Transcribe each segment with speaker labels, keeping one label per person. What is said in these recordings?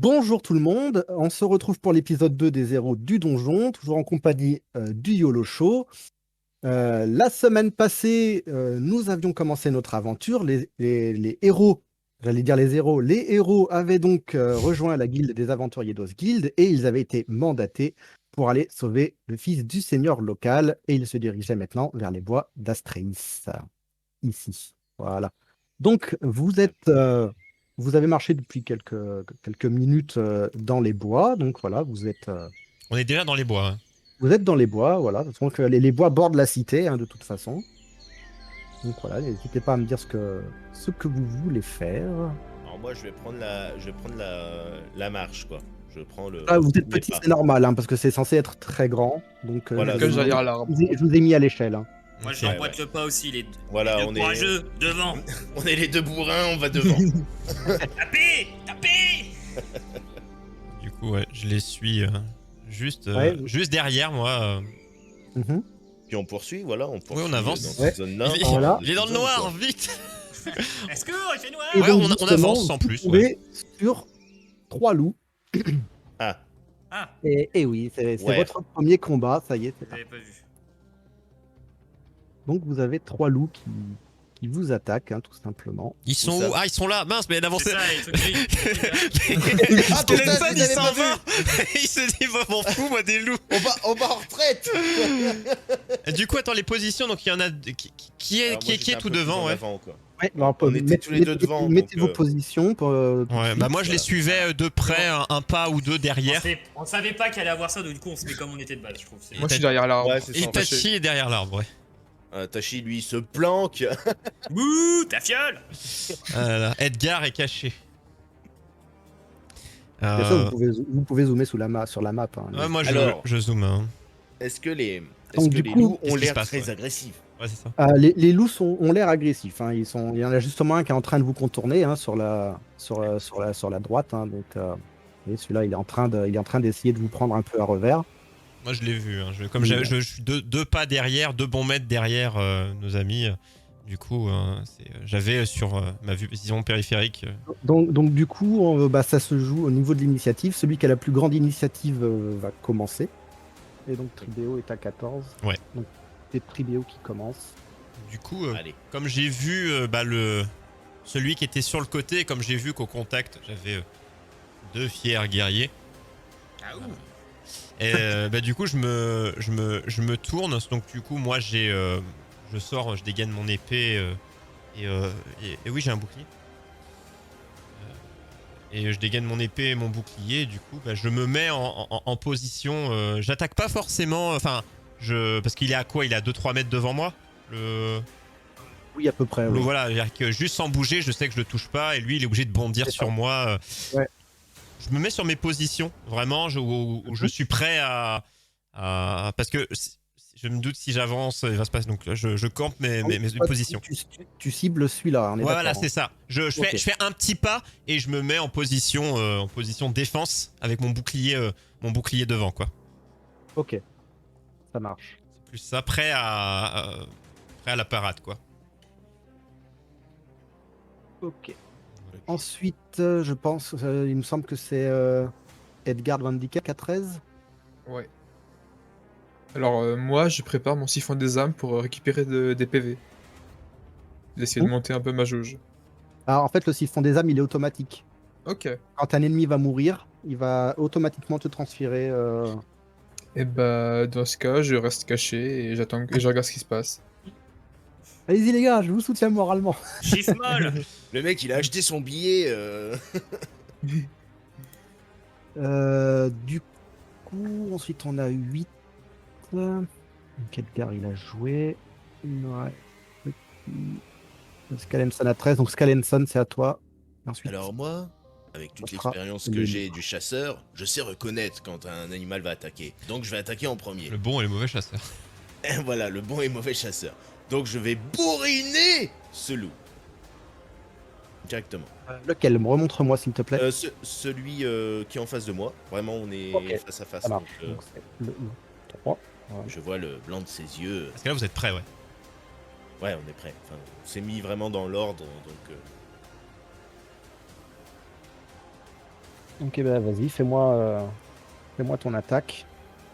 Speaker 1: Bonjour tout le monde, on se retrouve pour l'épisode 2 des héros du donjon, toujours en compagnie du YOLO Show. La semaine passée, nous avions commencé notre aventure. Les héros, j'allais dire les héros avaient donc rejoint la guilde des aventuriers d'Osguild et ils avaient été mandatés pour aller sauver le fils du seigneur local et ils se dirigeaient maintenant vers les bois d'Astréis, ici. Voilà. Donc, vous avez marché depuis quelques minutes dans les bois. Donc, voilà,
Speaker 2: On est déjà dans les bois, hein.
Speaker 1: vous êtes dans les bois. Voilà. Donc, les bois bordent la cité, hein, de toute façon. Donc, voilà, n'hésitez pas à me dire ce que vous voulez faire.
Speaker 3: Alors moi, je vais prendre la marche, quoi. Je prends le
Speaker 1: Ah, vous êtes
Speaker 3: premier
Speaker 1: petit,
Speaker 3: pas.
Speaker 1: c'est normal, hein, parce que c'est censé être très grand. Donc,
Speaker 3: Voilà,
Speaker 4: Que derrière l'arbre.
Speaker 1: je vous ai mis à l'échelle, hein.
Speaker 5: Moi
Speaker 2: Ok.
Speaker 5: j'emboîte le pas aussi, les
Speaker 3: Voilà,
Speaker 5: deux
Speaker 3: on est-
Speaker 5: courageux, devant.
Speaker 3: On est les deux bourrins, on va devant.
Speaker 5: Tapez.
Speaker 2: Du coup, ouais, je les suis juste,
Speaker 1: Ouais.
Speaker 2: juste derrière moi.
Speaker 1: Mhm.
Speaker 3: Puis on poursuit, voilà, on poursuit
Speaker 2: on avance.
Speaker 3: dans
Speaker 1: Ouais.
Speaker 3: cette zone-là.
Speaker 2: Il est-
Speaker 1: Voilà.
Speaker 2: Il est dans le
Speaker 3: Zone,
Speaker 2: noir,
Speaker 3: quoi.
Speaker 2: vite.
Speaker 5: Est-ce que il fait noir?
Speaker 1: Et
Speaker 2: Ouais,
Speaker 1: donc,
Speaker 2: on
Speaker 1: justement,
Speaker 2: avance sans
Speaker 1: vous
Speaker 2: plus,
Speaker 1: tombez sur 3 loups.
Speaker 3: Ah,
Speaker 5: Ah,
Speaker 1: Et oui, c'est
Speaker 3: Ouais.
Speaker 1: votre premier combat, ça y est.
Speaker 5: vous avez pas vu.
Speaker 1: Donc vous avez 3 loups qui vous attaquent, hein, tout simplement.
Speaker 2: Ils sont
Speaker 3: Où ça
Speaker 2: où? Ah, ils sont là. Mince, mais
Speaker 5: C'est
Speaker 2: avancé.
Speaker 5: ça, les trucs gris.
Speaker 3: Ah,
Speaker 2: Skeleton,
Speaker 3: putain, je
Speaker 2: il
Speaker 3: les avais
Speaker 2: s'en
Speaker 3: pas
Speaker 2: va. Il se dit, m'en fous, moi, des loups.
Speaker 3: on va en retraite.
Speaker 2: Et du coup, attends, les positions, donc il y en a qui
Speaker 3: Alors, moi,
Speaker 2: est
Speaker 3: j'étais un
Speaker 2: tout
Speaker 3: peu plus
Speaker 2: devant,
Speaker 3: en
Speaker 2: ouais.
Speaker 3: avant, quoi.
Speaker 1: Ouais, alors,
Speaker 3: On était tous les deux devant,
Speaker 1: Mettez
Speaker 3: donc,
Speaker 1: vos positions. Tout de
Speaker 2: Ouais,
Speaker 1: suite.
Speaker 2: bah moi je les
Speaker 3: Voilà.
Speaker 2: suivais de près, un pas ou deux derrière.
Speaker 5: On savait pas qu'elle allait avoir ça, donc du coup on se met comme on était de base, je trouve.
Speaker 4: Moi, je suis derrière l'arbre.
Speaker 3: Ouais, c'est ça.
Speaker 2: Itachi est derrière l'arbre, ouais.
Speaker 3: Tachi, lui, se planque.
Speaker 5: Bouh, ta fiole.
Speaker 2: Voilà, Edgar est caché.
Speaker 1: Bien sûr, vous pouvez zoomer sur la map. Hein.
Speaker 2: Ouais, moi
Speaker 3: Alors.
Speaker 2: je zoome. Hein.
Speaker 3: Est-ce que les
Speaker 1: Donc, du coup,
Speaker 3: loups
Speaker 2: qu'est-ce
Speaker 3: ont
Speaker 2: qui se
Speaker 3: l'air
Speaker 2: passe,
Speaker 3: très
Speaker 2: ouais.
Speaker 3: agressifs?
Speaker 2: Ouais, c'est ça.
Speaker 1: Les loups ont l'air agressifs, hein. Il y en a justement un qui est en train de vous contourner, hein, sur la droite, hein. Donc, et celui-là, il est en train d'essayer de vous prendre un peu à revers.
Speaker 2: Moi je l'ai vu. Hein.
Speaker 1: Oui,
Speaker 2: Je suis deux pas derrière, 2 bons mètres derrière nos amis. Du coup, j'avais sur ma vision périphérique.
Speaker 1: Donc du coup, ça se joue au niveau de l'initiative. Celui qui a la plus grande initiative va commencer. Et donc Tribéo est à 14.
Speaker 2: Ouais.
Speaker 1: Donc c'est Tribéo qui commence.
Speaker 2: Du coup,
Speaker 3: Allez.
Speaker 2: comme j'ai vu celui qui était sur le côté, et comme j'ai vu qu'au contact j'avais 2 fiers guerriers.
Speaker 5: Ah ouh.
Speaker 2: Et du coup je me tourne, donc du coup moi je sors, je dégaine mon épée et oui j'ai un bouclier. Et je dégaine mon épée et mon bouclier, et du coup je me mets en position, j'attaque pas forcément, parce qu'il est à quoi? Il est à 2-3 mètres devant moi,
Speaker 1: Oui, à peu près. Oui.
Speaker 2: voilà, c'est-à-dire que juste sans bouger je sais que je le touche pas, et lui il est obligé de bondir
Speaker 1: C'est
Speaker 2: sur
Speaker 1: ça.
Speaker 2: moi.
Speaker 1: Ouais.
Speaker 2: Je me mets sur mes positions, vraiment, où je suis prêt parce que je me doute si j'avance, il va se passer. Donc là, je campe mes
Speaker 1: Toi,
Speaker 2: positions.
Speaker 1: Tu cibles celui-là. On est
Speaker 2: Ouais, voilà,
Speaker 1: d'accord,
Speaker 2: c'est ça. Je fais un petit pas et je me mets en position défense avec mon bouclier devant, quoi.
Speaker 1: Ok, ça marche.
Speaker 2: C'est plus ça, prêt à la parade, quoi.
Speaker 1: Ok. Ensuite, je pense, il me semble que c'est Edgar Van Dyke à 13.
Speaker 4: Ouais. Alors, moi, je prépare mon siphon des âmes pour récupérer des PV. D'essayer de
Speaker 1: Oh.
Speaker 4: monter un peu ma jauge.
Speaker 1: Alors en fait, le siphon des âmes, il est automatique.
Speaker 4: Ok.
Speaker 1: Quand un ennemi va mourir, il va automatiquement te transférer.
Speaker 4: Et bah, dans ce cas, je reste caché et j'attends et je regarde ce qui se passe.
Speaker 1: Allez-y les gars, je vous soutiens moralement.
Speaker 5: Chiffre molle.
Speaker 3: Le mec, il a acheté son billet.
Speaker 1: Du coup, ensuite on a 8. Donc Edgar, il a joué. Ouais. Scalenson à 13. Donc Scalenson, c'est à toi. Ensuite,
Speaker 3: Alors moi, avec toute
Speaker 1: Ça sera
Speaker 3: l'expérience
Speaker 1: le
Speaker 3: que j'ai
Speaker 1: livre.
Speaker 3: du chasseur, je sais reconnaître quand un animal va attaquer. Donc je vais attaquer en premier.
Speaker 2: Le bon et le mauvais chasseur.
Speaker 3: Et voilà, le bon et mauvais chasseur. Donc je vais bourriner ce loup. Directement.
Speaker 1: lequel? Remontre-moi s'il te plaît.
Speaker 3: Celui qui est en face de moi. Vraiment, on est
Speaker 1: Ok,
Speaker 3: face à face.
Speaker 1: Ça
Speaker 3: Donc,
Speaker 1: marche. Donc c'est le 3. Voilà.
Speaker 3: je vois le blanc de ses yeux.
Speaker 2: Parce que là, vous êtes prêts, ouais.
Speaker 3: Ouais, on est prêt. Enfin, on s'est mis vraiment dans l'ordre. Donc
Speaker 1: Ok, bah vas-y, fais-moi ton attaque.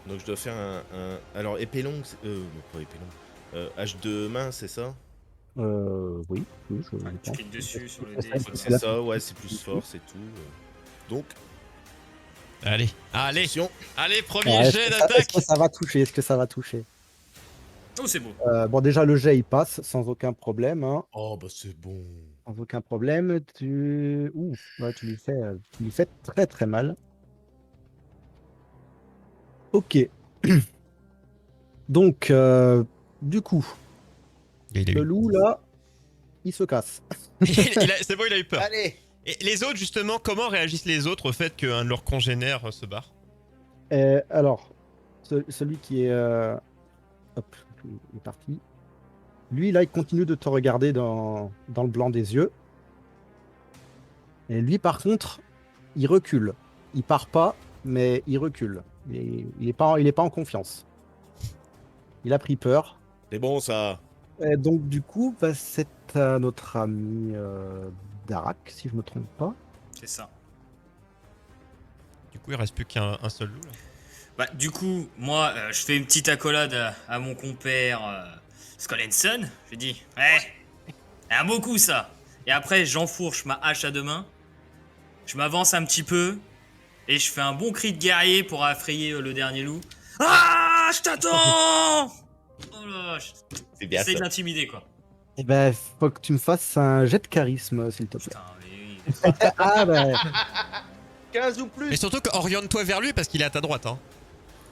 Speaker 3: Donc je dois faire alors épée longue, non pas épée longue. Hache de main, c'est ça?
Speaker 1: Oui, je
Speaker 5: Ouais, tu
Speaker 1: pense.
Speaker 5: cliques dessus sur le
Speaker 1: C'est
Speaker 5: dé.
Speaker 1: ça,
Speaker 3: Je crois que
Speaker 1: c'est
Speaker 3: c'est
Speaker 1: la-
Speaker 3: ça, ouais, c'est plus fort, c'est tout. Donc,
Speaker 2: Allez, allez,
Speaker 3: attention.
Speaker 2: allez, premier
Speaker 1: Ouais,
Speaker 2: jet
Speaker 1: est-ce
Speaker 2: d'attaque.
Speaker 1: que ça va toucher? Est-ce que ça va toucher?
Speaker 5: Oh, c'est beau.
Speaker 1: Bon, déjà, le jet, il passe sans aucun problème, hein.
Speaker 3: Oh bah c'est bon.
Speaker 1: Sans aucun problème. Ouh, ouais, tu lui fais très très mal. Ok. Donc, du coup,
Speaker 2: Il a
Speaker 1: le
Speaker 2: eu.
Speaker 1: loup, là, il se casse.
Speaker 2: C'est bon, il a eu peur.
Speaker 3: Allez.
Speaker 2: Et les autres, justement, comment réagissent les autres au fait qu'un de leurs congénères se barre?
Speaker 1: Alors, celui qui est... hop, il est parti. Lui, là, il continue de te regarder dans le blanc des yeux. Et lui, par contre, il recule. Il part pas, mais il recule. Il est pas en confiance. Il a pris peur.
Speaker 3: C'est bon ça.
Speaker 1: Et donc, du coup, bah, c'est à notre ami Darak, si je me trompe pas.
Speaker 5: C'est ça.
Speaker 2: Du coup, il reste plus qu'un seul loup, là.
Speaker 5: Bah, du coup, moi, je fais une petite accolade à mon compère Skollenson. Je lui dis, ouais, un beau coup ça. Et après, j'enfourche ma hache à deux mains. Je m'avance un petit peu. Et je fais un bon cri de guerrier pour affrayer le dernier loup. Ah, je t'attends. Oh là,
Speaker 3: C'est bien
Speaker 5: j'essaie
Speaker 3: ça.
Speaker 5: de l'intimider, quoi.
Speaker 1: Et ben, faut que tu me fasses un jet de charisme, s'il te plaît.
Speaker 5: Putain, mais oui.
Speaker 1: Ah, bah,
Speaker 3: 15 ou
Speaker 2: Mais
Speaker 3: plus.
Speaker 2: surtout oriente-toi vers lui parce qu'il est à ta droite, hein.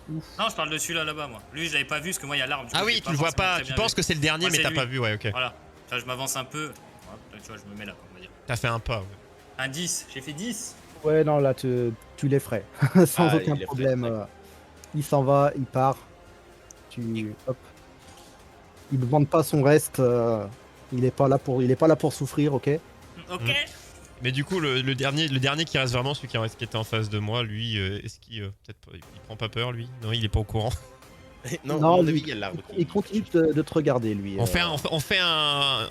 Speaker 5: Non, je parle de celui-là là-bas, moi. Lui, je l'avais pas vu parce que moi, il y a l'arbre. du
Speaker 2: Ah
Speaker 5: coup, je
Speaker 2: oui,
Speaker 5: l'ai
Speaker 2: tu le vois
Speaker 5: forcément
Speaker 2: pas.
Speaker 5: très
Speaker 2: Tu
Speaker 5: bien
Speaker 2: penses
Speaker 5: vu.
Speaker 2: que c'est le dernier,
Speaker 5: Moi,
Speaker 2: mais
Speaker 5: c'est
Speaker 2: t'as
Speaker 5: lui.
Speaker 2: pas vu, ouais, ok.
Speaker 5: Voilà. Là, je m'avance un peu. Voilà, là, tu vois, je me mets là, on va dire.
Speaker 2: T'as fait un pas, ouais.
Speaker 5: Un 10. J'ai fait 10.
Speaker 1: ouais, non, là, tu l'effraies. Sans
Speaker 3: Ah,
Speaker 1: aucun
Speaker 3: il l'effraie,
Speaker 1: problème.
Speaker 3: d'accord.
Speaker 1: Il s'en va, il part. Hop. Il ne demande pas son reste. Il est pas là pour souffrir, ok?
Speaker 5: Ok.
Speaker 2: Mm. Mais du coup, le dernier qui reste vraiment, celui qui était en face de moi, lui, est-ce qu'il peut-être pas, il prend pas peur, lui? Non, il est pas au courant.
Speaker 3: Non,
Speaker 1: Non,
Speaker 3: à mon
Speaker 1: lui,
Speaker 3: avis, il y a l'arbre.
Speaker 1: Il continue de te regarder, lui.
Speaker 2: On fait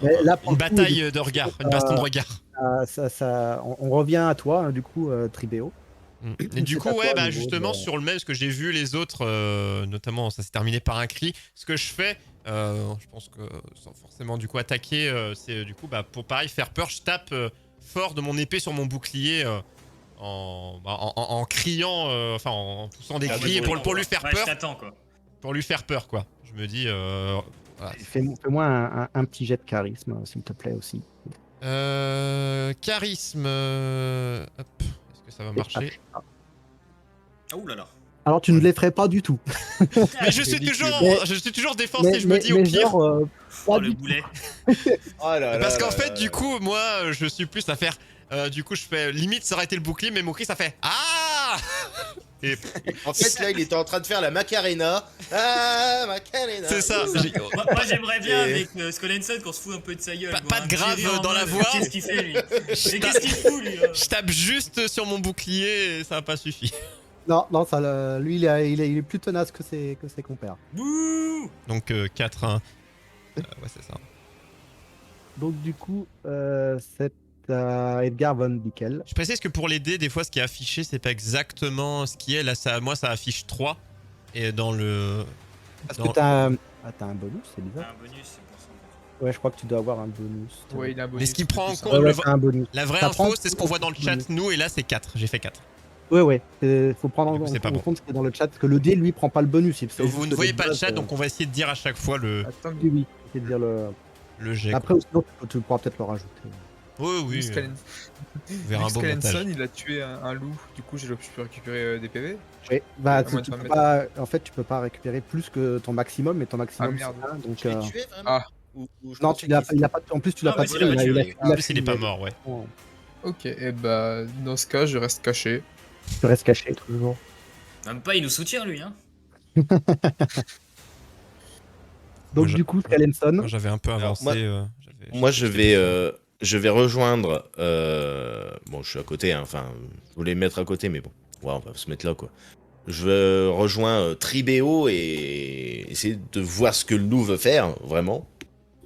Speaker 1: Mais là, pour
Speaker 2: une
Speaker 1: le coup,
Speaker 2: bataille de regard, une baston de regard.
Speaker 1: on revient à toi, hein, du coup, Tribéo.
Speaker 2: Et du
Speaker 1: C'est
Speaker 2: coup,
Speaker 1: à
Speaker 2: ouais,
Speaker 1: toi,
Speaker 2: bah
Speaker 1: le mot
Speaker 2: justement,
Speaker 1: de-
Speaker 2: sur le même, ce que j'ai vu les autres, notamment, ça s'est terminé par un cri. Ce que je fais, je pense que sans forcément du coup attaquer, c'est du coup, bah, pour pareil faire peur, je tape fort de mon épée sur mon bouclier en criant, enfin en poussant des
Speaker 3: Ah,
Speaker 2: cris
Speaker 3: oui,
Speaker 2: pour lui faire
Speaker 5: Ouais,
Speaker 2: peur.
Speaker 5: je t'attends, quoi.
Speaker 2: Pour lui faire peur, quoi. Je me dis, voilà.
Speaker 1: Fais-moi un petit jet de charisme, s'il te plaît, aussi.
Speaker 2: Charisme, hop, est-ce que ça va marcher?
Speaker 1: Ah.
Speaker 5: Oh là là.
Speaker 1: Alors, tu ne les ferais pas du tout.
Speaker 2: Mais je suis toujours défoncé, je me dis au pire.
Speaker 1: genre,
Speaker 5: Oh,
Speaker 1: pas
Speaker 5: le
Speaker 1: du
Speaker 5: boulet.
Speaker 3: Oh là là
Speaker 2: Parce qu'en
Speaker 3: là
Speaker 2: fait,
Speaker 3: là
Speaker 2: du
Speaker 3: là.
Speaker 2: coup, moi, je suis plus à faire. Du coup, je fais limite ça aurait été le bouclier, mais mon cri ça fait Ah. Et
Speaker 3: En fait, là, il était en train de faire la Macarena. Ah, Macarena.
Speaker 2: c'est ça.
Speaker 5: Moi, j'aimerais bien
Speaker 3: Et-
Speaker 5: avec Skollenson qu'on se fout un peu de sa gueule.
Speaker 2: Pas-
Speaker 5: quoi,
Speaker 2: pas de
Speaker 5: hein.
Speaker 2: grave
Speaker 5: Thierry en
Speaker 2: dans la
Speaker 5: mode,
Speaker 2: voix.
Speaker 5: Qu'est-ce qu'il fait, lui? Mais qu'est-ce qu'il fout, lui?
Speaker 2: Je tape juste sur mon bouclier et ça n'a pas suffi.
Speaker 1: Non, lui, il est plus tenace que ses compères.
Speaker 5: Bouh!
Speaker 2: Donc 4-1. Ouais, c'est ça.
Speaker 1: Donc, du coup, c'est Edgar Von Bickel.
Speaker 2: Je précise que pour les dés, des fois, ce qui est affiché, c'est pas exactement ce qui est. Là, moi, ça affiche 3. Et dans le.
Speaker 1: Parce
Speaker 2: Non.
Speaker 1: que t'as un bonus, c'est bizarre.
Speaker 5: Un bonus, c'est pour ça.
Speaker 1: Ouais, je crois que tu dois avoir un bonus.
Speaker 4: Ouais, il a un bonus.
Speaker 2: Mais ce qui prend en
Speaker 4: c'est
Speaker 2: compte-
Speaker 1: Ouais,
Speaker 2: le-
Speaker 1: t'as un bonus.
Speaker 2: La vraie
Speaker 1: Ça
Speaker 2: info,
Speaker 1: prend-
Speaker 2: c'est ce qu'on voit dans le chat, nous, et là, c'est 4. J'ai fait 4.
Speaker 1: Ouais. Faut prendre
Speaker 2: Du coup, c'est pas
Speaker 1: en
Speaker 2: bon.
Speaker 1: compte ce qui est dans le chat, parce que le dé, lui, prend pas le bonus.
Speaker 2: Vous ne voyez pas le chat, donc on va essayer de dire à chaque fois
Speaker 4: Attends,
Speaker 1: Oui, c'est de dire
Speaker 2: le jet.
Speaker 1: Après, sinon, tu pourras peut-être le rajouter.
Speaker 2: Oui, oui.
Speaker 4: Skallen-
Speaker 2: On verra un beau
Speaker 4: Skallenson,
Speaker 2: montage.
Speaker 4: il a tué un loup. Du coup, je peux récupérer des PV.
Speaker 1: Oui, bah,
Speaker 4: À moins de
Speaker 1: tu
Speaker 4: pas
Speaker 1: peux
Speaker 4: mettre.
Speaker 1: pas, en fait, tu peux pas récupérer plus que ton maximum, mais ton maximum,
Speaker 4: Ah, merde.
Speaker 1: c'est un, donc,
Speaker 3: Tu l'as tué vraiment
Speaker 4: Ah.
Speaker 3: Ou je
Speaker 1: non,
Speaker 3: pensais
Speaker 1: il a
Speaker 3: qu'il-
Speaker 1: pas, en plus, tu l'as
Speaker 5: Ah,
Speaker 1: pas
Speaker 5: mais
Speaker 1: tué,
Speaker 5: tu l'as pas tué.
Speaker 2: En plus, il est pas mort, ouais.
Speaker 4: Ok, et bah, dans ce cas, je reste caché.
Speaker 1: Tu restes caché toujours.
Speaker 5: Même pas, il nous soutient, lui, hein.
Speaker 1: Donc,
Speaker 2: Moi,
Speaker 1: du coup, Skallenson,
Speaker 2: Moi, j'avais un peu
Speaker 3: Alors,
Speaker 2: avancé.
Speaker 3: moi- Moi, je vais rejoindre. Bon, je suis à côté, hein, enfin, je voulais me mettre à côté, mais bon, ouais, on va se mettre là, quoi. Je rejoins Tribéo et essayer de voir ce que le loup veut faire, vraiment.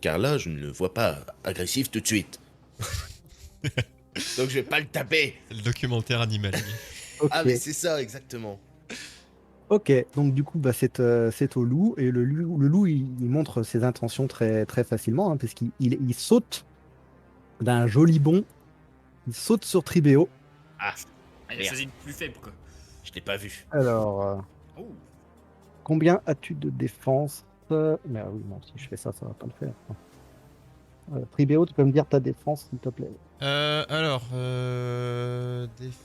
Speaker 3: Car là, je ne le vois pas agressif tout de suite. Donc je vais pas le taper.
Speaker 2: C'est le documentaire animalier.
Speaker 1: Ok.
Speaker 3: Ah, mais c'est ça, exactement.
Speaker 1: Ok, donc du coup, bah, c'est au loup, et le loup il montre ses intentions très, très facilement, hein, parce qu'il saute d'un joli bond, il saute sur Tribéo.
Speaker 3: Ah,
Speaker 5: Ah, il a
Speaker 3: Merde.
Speaker 5: choisi le plus faible, quoi.
Speaker 3: je l'ai pas vu.
Speaker 1: Alors,
Speaker 5: Oh.
Speaker 1: combien as-tu de défense? Mais oui, non, si je fais ça, ça va pas le faire. Tribéo, tu peux me dire ta défense, s'il te plaît?
Speaker 2: Défense.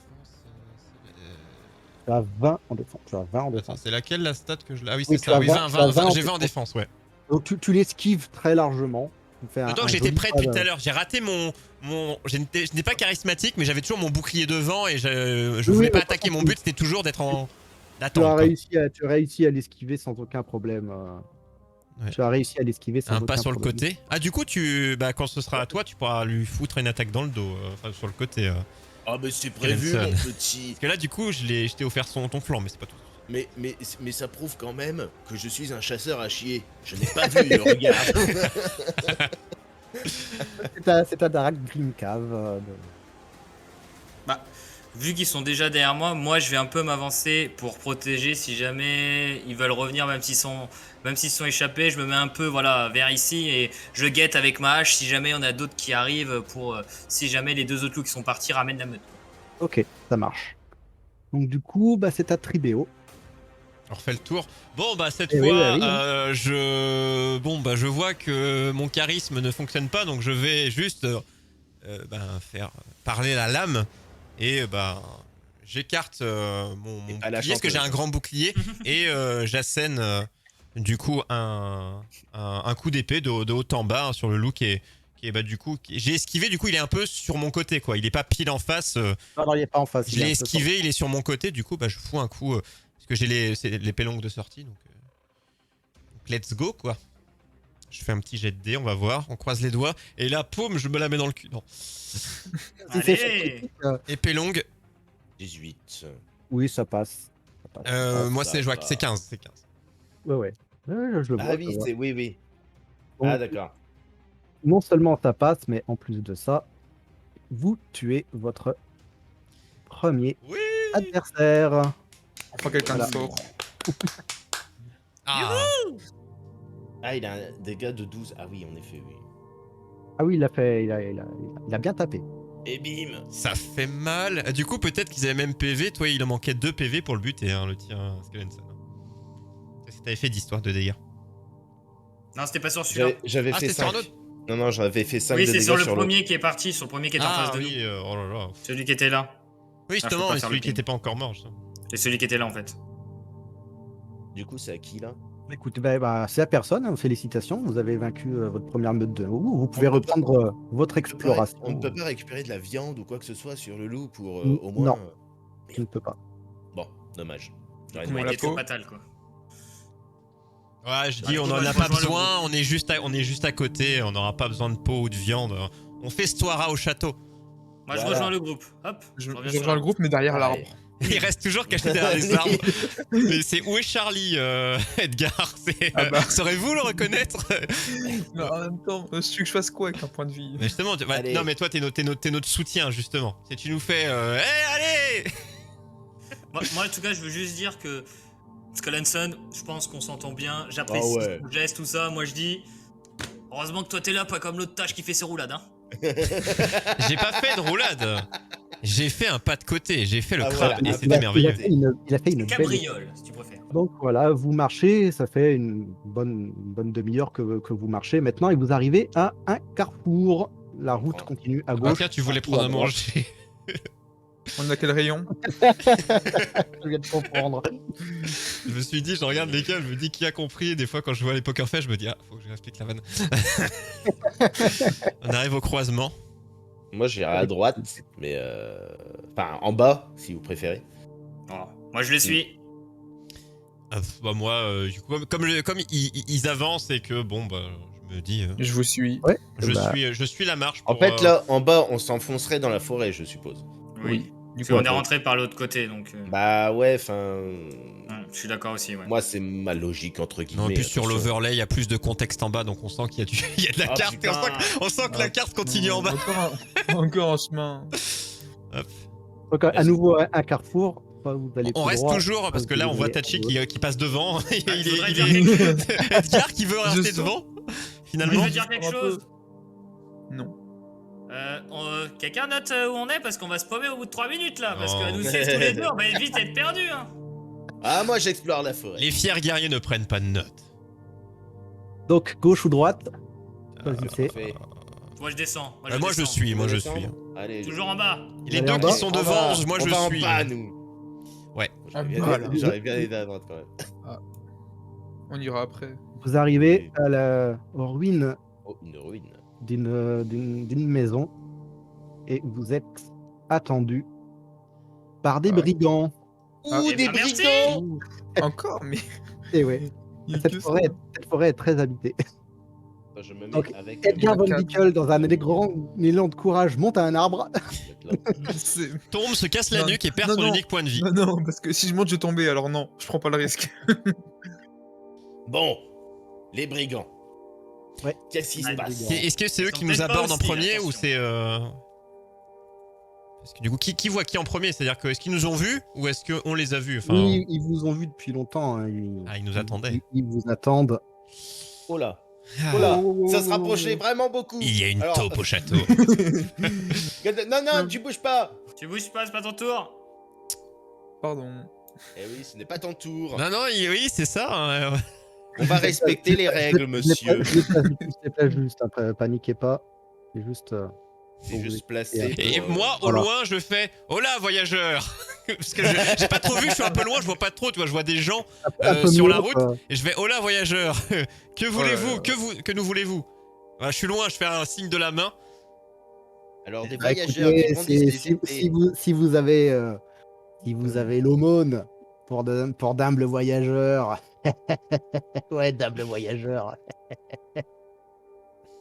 Speaker 1: Tu as 20 en défense. Tu as 20 en
Speaker 2: Attends,
Speaker 1: défense.
Speaker 2: c'est laquelle la stat que je. Ah oui,
Speaker 1: Oui,
Speaker 2: c'est
Speaker 1: tu
Speaker 2: ça.
Speaker 1: as
Speaker 2: Oui,
Speaker 1: 20, tu as 20 en
Speaker 2: j'ai 20 en défense, ouais.
Speaker 1: Donc tu l'esquives très largement. Tu fais
Speaker 2: Donc
Speaker 1: un
Speaker 2: j'étais
Speaker 1: joli
Speaker 2: prêt
Speaker 1: pas
Speaker 2: depuis
Speaker 1: de-
Speaker 2: tout à l'heure. J'ai raté je n'étais pas charismatique, mais j'avais toujours mon bouclier devant et je
Speaker 1: Oui,
Speaker 2: voulais
Speaker 1: oui,
Speaker 2: pas
Speaker 1: mais
Speaker 2: attaquer.
Speaker 1: par
Speaker 2: Mon
Speaker 1: contre,
Speaker 2: but c'était toujours d'être en
Speaker 1: Tu as
Speaker 2: d'attente. Quoi.
Speaker 1: réussi à l'esquiver sans aucun problème.
Speaker 2: Ouais.
Speaker 1: Tu as réussi à l'esquiver sans
Speaker 2: Un
Speaker 1: aucun
Speaker 2: pas sur le
Speaker 1: problème.
Speaker 2: côté. Ah, du coup, quand ce sera à toi, tu pourras lui foutre une attaque dans le dos. Enfin, sur le côté.
Speaker 3: Ah, mais c'est prévu,
Speaker 2: Kenson.
Speaker 3: mon petit.
Speaker 2: Parce que là, du coup, je t'ai offert ton flanc, mais c'est pas tout.
Speaker 3: Mais ça prouve quand même que je suis un chasseur à chier. Je n'ai pas vu, regarde.
Speaker 1: C'est ta Darak Green Cave.
Speaker 5: Bah, vu qu'ils sont déjà derrière moi, moi je vais un peu m'avancer pour protéger si jamais ils veulent revenir, même s'ils sont échappés. Je me mets un peu voilà vers ici et je guette avec ma hache si jamais on a d'autres qui arrivent pour si jamais les deux autres loups qui sont partis ramènent la meute.
Speaker 1: Ok, ça marche. Donc du coup, bah, c'est à Tribéo.
Speaker 2: On refait le tour. Bon, bah, cette
Speaker 1: Eh
Speaker 2: fois,
Speaker 1: oui, bah oui, hein.
Speaker 2: je vois que mon charisme ne fonctionne pas, donc je vais juste faire parler la lame. Et j'écarte mon
Speaker 3: Et pas la
Speaker 2: bouclier, parce que j'ai un
Speaker 3: chanteuse.
Speaker 2: grand bouclier, et j'assène du coup un coup d'épée de haut en bas hein, sur le loup j'ai esquivé, du coup il est un peu sur mon côté, quoi. Il est pas pile en face.
Speaker 1: Non, il est pas en face.
Speaker 2: Je
Speaker 1: il est
Speaker 2: l'ai
Speaker 1: un peu
Speaker 2: esquivé, il est sur mon côté, du coup je fous un coup, parce que c'est l'épée longue de sortie, donc let's go, quoi. Je fais un petit jet de dés, on va voir, on croise les doigts, et là, paume, je me la mets dans le cul. Non.
Speaker 1: Si c'est
Speaker 5: Allez.
Speaker 2: Épée longue,
Speaker 3: 18.
Speaker 1: Oui, ça passe. Ça passe.
Speaker 2: moi
Speaker 3: ça
Speaker 2: c'est
Speaker 3: va.
Speaker 2: 15, c'est 15.
Speaker 1: Ouais, ouais. Ouais, je le vois.
Speaker 3: Ah
Speaker 1: je
Speaker 3: oui,
Speaker 1: le vois.
Speaker 3: c'est oui, oui.
Speaker 1: Donc,
Speaker 3: Ah d'accord.
Speaker 1: non seulement ça passe, mais en plus de ça, vous tuez votre premier
Speaker 2: Oui.
Speaker 1: adversaire.
Speaker 4: Enfin, quelqu'un
Speaker 1: Voilà.
Speaker 4: de fort.
Speaker 2: Ah.
Speaker 3: Ah, il a un dégât de 12. Ah oui, en effet, oui.
Speaker 1: Ah oui, il a bien tapé.
Speaker 3: Et bim.
Speaker 2: Ça fait mal. Du coup, peut-être qu'ils avaient même PV. Toi, il en manquait 2 PV pour le buter, hein, le tien, Skelenson. Si t'avais fait d'histoire de dégâts.
Speaker 5: Non, c'était pas sur celui-là.
Speaker 3: J'avais
Speaker 2: Ah,
Speaker 3: fait
Speaker 2: c'était sur
Speaker 3: 5.
Speaker 2: un autre.
Speaker 3: Non, j'avais fait 5
Speaker 5: Oui,
Speaker 3: de
Speaker 5: c'est
Speaker 3: dégâts
Speaker 5: sur le
Speaker 3: l'autre.
Speaker 5: premier qui est parti, sur le premier qui était en face de
Speaker 2: oui,
Speaker 5: nous.
Speaker 2: oh là là.
Speaker 5: Celui qui était là.
Speaker 2: Oui,
Speaker 5: faut
Speaker 2: justement,
Speaker 5: pas
Speaker 2: mais
Speaker 5: faire
Speaker 2: celui
Speaker 5: le
Speaker 2: qui
Speaker 5: ping.
Speaker 2: était pas encore mort. Ça.
Speaker 5: C'est celui qui était là en fait.
Speaker 3: Du coup, c'est à qui là?
Speaker 1: Écoutez, c'est à personne. Hein, félicitations, vous avez vaincu votre première meute de loup. Vous pouvez
Speaker 3: On peut pas-
Speaker 1: reprendre votre
Speaker 3: On peut
Speaker 1: exploration.
Speaker 3: On ne peut pas récupérer de la viande ou quoi que ce soit sur le loup pour au
Speaker 1: Non.
Speaker 3: moins.
Speaker 1: Je ne peux pas.
Speaker 3: Bon, dommage. J'aurais
Speaker 4: Comment
Speaker 5: Il
Speaker 3: demandé.
Speaker 4: la
Speaker 5: était trop
Speaker 4: peau
Speaker 5: fatal quoi.
Speaker 2: Ouais, je dis,
Speaker 5: Ouais,
Speaker 2: on
Speaker 5: il
Speaker 2: en
Speaker 5: va
Speaker 2: a pas
Speaker 5: rejoindre le
Speaker 2: besoin. On est juste à côté. On n'aura pas besoin de peau ou de viande. On fait Stoara au château.
Speaker 5: Moi je
Speaker 3: Voilà.
Speaker 5: rejoins le groupe. Hop,
Speaker 4: Je
Speaker 5: reviens
Speaker 4: je
Speaker 5: sur
Speaker 4: rejoins le
Speaker 5: la-
Speaker 4: groupe, mais derrière
Speaker 3: Ah,
Speaker 4: l'arbre.
Speaker 2: Il reste toujours caché derrière les arbres. Mais c'est où est Charlie, Edgar?
Speaker 4: Ah bah.
Speaker 2: Saurez-vous le reconnaître?
Speaker 4: Mais en même temps, je suis que je fasse quoi avec un point de vie?
Speaker 2: Mais justement,
Speaker 3: Allez.
Speaker 2: non mais toi t'es notre soutien justement. Si tu nous fais, allez.
Speaker 5: Moi en tout cas je veux juste dire que Skelenson, je pense qu'on s'entend bien. J'apprécie
Speaker 3: Ah ouais.
Speaker 5: ton geste, tout ça. Moi je dis. Heureusement que toi t'es là, pas comme l'autre tâche qui fait ses roulades hein.
Speaker 2: J'ai pas fait de roulade. J'ai fait un pas de côté. J'ai fait le
Speaker 3: Ah,
Speaker 2: crabe
Speaker 3: voilà.
Speaker 2: et
Speaker 3: Il
Speaker 2: c'était
Speaker 3: a-
Speaker 2: merveilleux.
Speaker 1: Il a fait une belle.
Speaker 5: Cabriole, si tu préfères.
Speaker 1: Donc voilà, vous marchez, ça fait une bonne demi-heure que vous marchez. Maintenant, et vous arrivez à un carrefour. La route continue à
Speaker 2: Ah,
Speaker 1: gauche.
Speaker 2: tiens, tu voulais
Speaker 1: ou
Speaker 2: prendre à
Speaker 1: droite.
Speaker 2: manger.
Speaker 4: On a quel rayon?
Speaker 1: Je viens de comprendre.
Speaker 2: Je me suis dit, je regarde les gars, je me dis qui a compris. Et des fois, quand je vois les poker face, je me dis, ah, faut que je explique la vanne. On arrive au croisement.
Speaker 3: Moi, j'irai à droite, mais enfin en bas, si vous préférez.
Speaker 5: Bon, moi je le suis.
Speaker 2: Bah moi, du coup, comme ils avancent et que bon, bah, je me dis,
Speaker 4: Je vous suis.
Speaker 1: Ouais.
Speaker 2: je suis la marche.
Speaker 3: En
Speaker 2: Pour,
Speaker 3: fait, là, en bas, on s'enfoncerait dans la forêt, je suppose.
Speaker 5: Oui.
Speaker 4: Du
Speaker 5: Parce qu'on
Speaker 4: coup,
Speaker 5: est rentré par l'autre côté donc.
Speaker 3: Bah ouais, enfin.
Speaker 5: Je suis d'accord aussi, ouais.
Speaker 3: Moi, c'est ma logique, entre guillemets.
Speaker 2: Non, en plus sur
Speaker 3: attention.
Speaker 2: l'overlay, il y a plus de contexte en bas, donc on sent qu'il y a, il y a de la
Speaker 3: Ah,
Speaker 2: carte. Et
Speaker 3: putain.
Speaker 2: on sent que la carte continue en bas.
Speaker 4: Encore un chemin.
Speaker 1: Donc, à nouveau, un carrefour. Soit vous allez
Speaker 2: On
Speaker 1: tout
Speaker 2: reste
Speaker 1: droit,
Speaker 2: toujours,
Speaker 1: soit
Speaker 2: parce que
Speaker 1: vous
Speaker 2: là, on voit
Speaker 1: allez à
Speaker 2: Tachi
Speaker 1: gauche.
Speaker 2: qui passe devant. Il
Speaker 5: Je voudrais
Speaker 2: est
Speaker 5: dire quelque chose.
Speaker 2: Edgar qui veut rester
Speaker 4: sens-
Speaker 2: devant,
Speaker 5: Je
Speaker 2: finalement.
Speaker 5: veux dire quelque
Speaker 4: Un peu.
Speaker 5: chose.
Speaker 4: Non.
Speaker 5: Quelqu'un note où on est parce qu'on va se paumer au bout de 3 minutes là. Parce
Speaker 2: Non.
Speaker 5: que nous 6 tous les deux, on va vite être perdus. Hein.
Speaker 3: Ah, moi, j'explore la forêt.
Speaker 2: Les fiers guerriers ne prennent pas de notes.
Speaker 1: Donc, gauche ou droite choisissez.
Speaker 3: Parfait.
Speaker 5: Moi je descends.
Speaker 2: Moi, je
Speaker 5: descends.
Speaker 2: suis, moi, je
Speaker 3: Descends.
Speaker 2: suis.
Speaker 3: Allez.
Speaker 5: Toujours en bas.
Speaker 2: Les
Speaker 1: Allez,
Speaker 2: deux
Speaker 1: en
Speaker 2: qui
Speaker 1: bas.
Speaker 2: sont
Speaker 3: On
Speaker 2: devant,
Speaker 3: va-
Speaker 2: moi,
Speaker 3: on
Speaker 2: je
Speaker 3: va en
Speaker 2: suis.
Speaker 3: bas, nous.
Speaker 2: Ouais.
Speaker 3: J'aurais
Speaker 4: Ah,
Speaker 3: bien,
Speaker 4: bah.
Speaker 3: j'aurais bien aidé à droite, quand même.
Speaker 4: On ira après.
Speaker 1: Vous arrivez aux ruines
Speaker 3: Oh, une ruine.
Speaker 1: d'une maison et vous êtes attendu par des
Speaker 4: Ah ouais.
Speaker 1: brigands.
Speaker 4: Ah.
Speaker 3: Ouh,
Speaker 5: Eh
Speaker 3: des
Speaker 5: ben, merci.
Speaker 3: brigands.
Speaker 4: Encore, mais.
Speaker 1: Et ouais,
Speaker 4: Il y a
Speaker 1: cette
Speaker 4: que
Speaker 1: forêt,
Speaker 4: ça.
Speaker 1: cette forêt est très habitée.
Speaker 3: Attends, je me mets
Speaker 1: Donc,
Speaker 3: avec...
Speaker 1: Edgar Von
Speaker 4: quatre.
Speaker 1: Bickel, dans un grand élan de courage, monte à un arbre.
Speaker 4: C'est-
Speaker 2: Tombe, se casse la
Speaker 4: Non,
Speaker 2: nuque et perd
Speaker 4: non,
Speaker 2: son
Speaker 4: non.
Speaker 2: unique point de vie.
Speaker 4: Non, non, parce que si je monte, je vais tomber, alors non, je prends pas le risque.
Speaker 3: Bon, les brigands.
Speaker 1: Ouais.
Speaker 3: Qu'est-ce qui se
Speaker 5: Ouais,
Speaker 3: passe
Speaker 2: Est-ce que c'est eux
Speaker 5: Ils
Speaker 2: qui
Speaker 5: sont
Speaker 2: nous
Speaker 5: peut-être pas
Speaker 2: abordent en
Speaker 5: hostiles,
Speaker 2: premier ou
Speaker 5: attention.
Speaker 2: c'est. Parce que du coup, qui voit qui en premier? C'est-à-dire que est-ce qu'ils nous ont vus ou est-ce qu'on les a vus? Enfin,
Speaker 1: Oui, ils vous ont vu depuis longtemps. Hein.
Speaker 2: ils nous attendaient.
Speaker 1: Ils vous attendent.
Speaker 3: Oh là,
Speaker 2: Ah,
Speaker 3: oh là, ça se rapprochait vraiment beaucoup.
Speaker 2: il y a une
Speaker 3: Alors,
Speaker 2: taupe au château.
Speaker 3: Non, non, tu bouges pas.
Speaker 5: Tu bouges pas, c'est pas ton tour.
Speaker 4: Pardon.
Speaker 3: Eh oui, ce n'est pas ton tour.
Speaker 2: Non, non, oui, c'est ça. Hein.
Speaker 3: On va respecter les règles, monsieur.
Speaker 1: Je les place juste, hein, paniquez pas. C'est juste.
Speaker 3: C'est juste placé.
Speaker 2: Et
Speaker 3: pour,
Speaker 2: moi, au
Speaker 1: voilà.
Speaker 2: loin, je fais Oh là, voyageur. Parce que j'ai pas trop vu, je suis un peu loin, je vois pas trop, tu vois, je vois des gens
Speaker 1: un peu
Speaker 2: sur
Speaker 1: mieux,
Speaker 2: la route et je vais Oh là, voyageur. Que voulez-vous? Que nous voulez-vous? Voilà, je suis loin, je fais un signe de la main.
Speaker 3: Alors, des
Speaker 1: Bah,
Speaker 3: voyageurs
Speaker 1: écoutez,
Speaker 3: qui conduisent des
Speaker 1: si
Speaker 3: épées.
Speaker 1: vous avez l'aumône pour d'humbles voyageurs. Ouais, d'humbles voyageurs.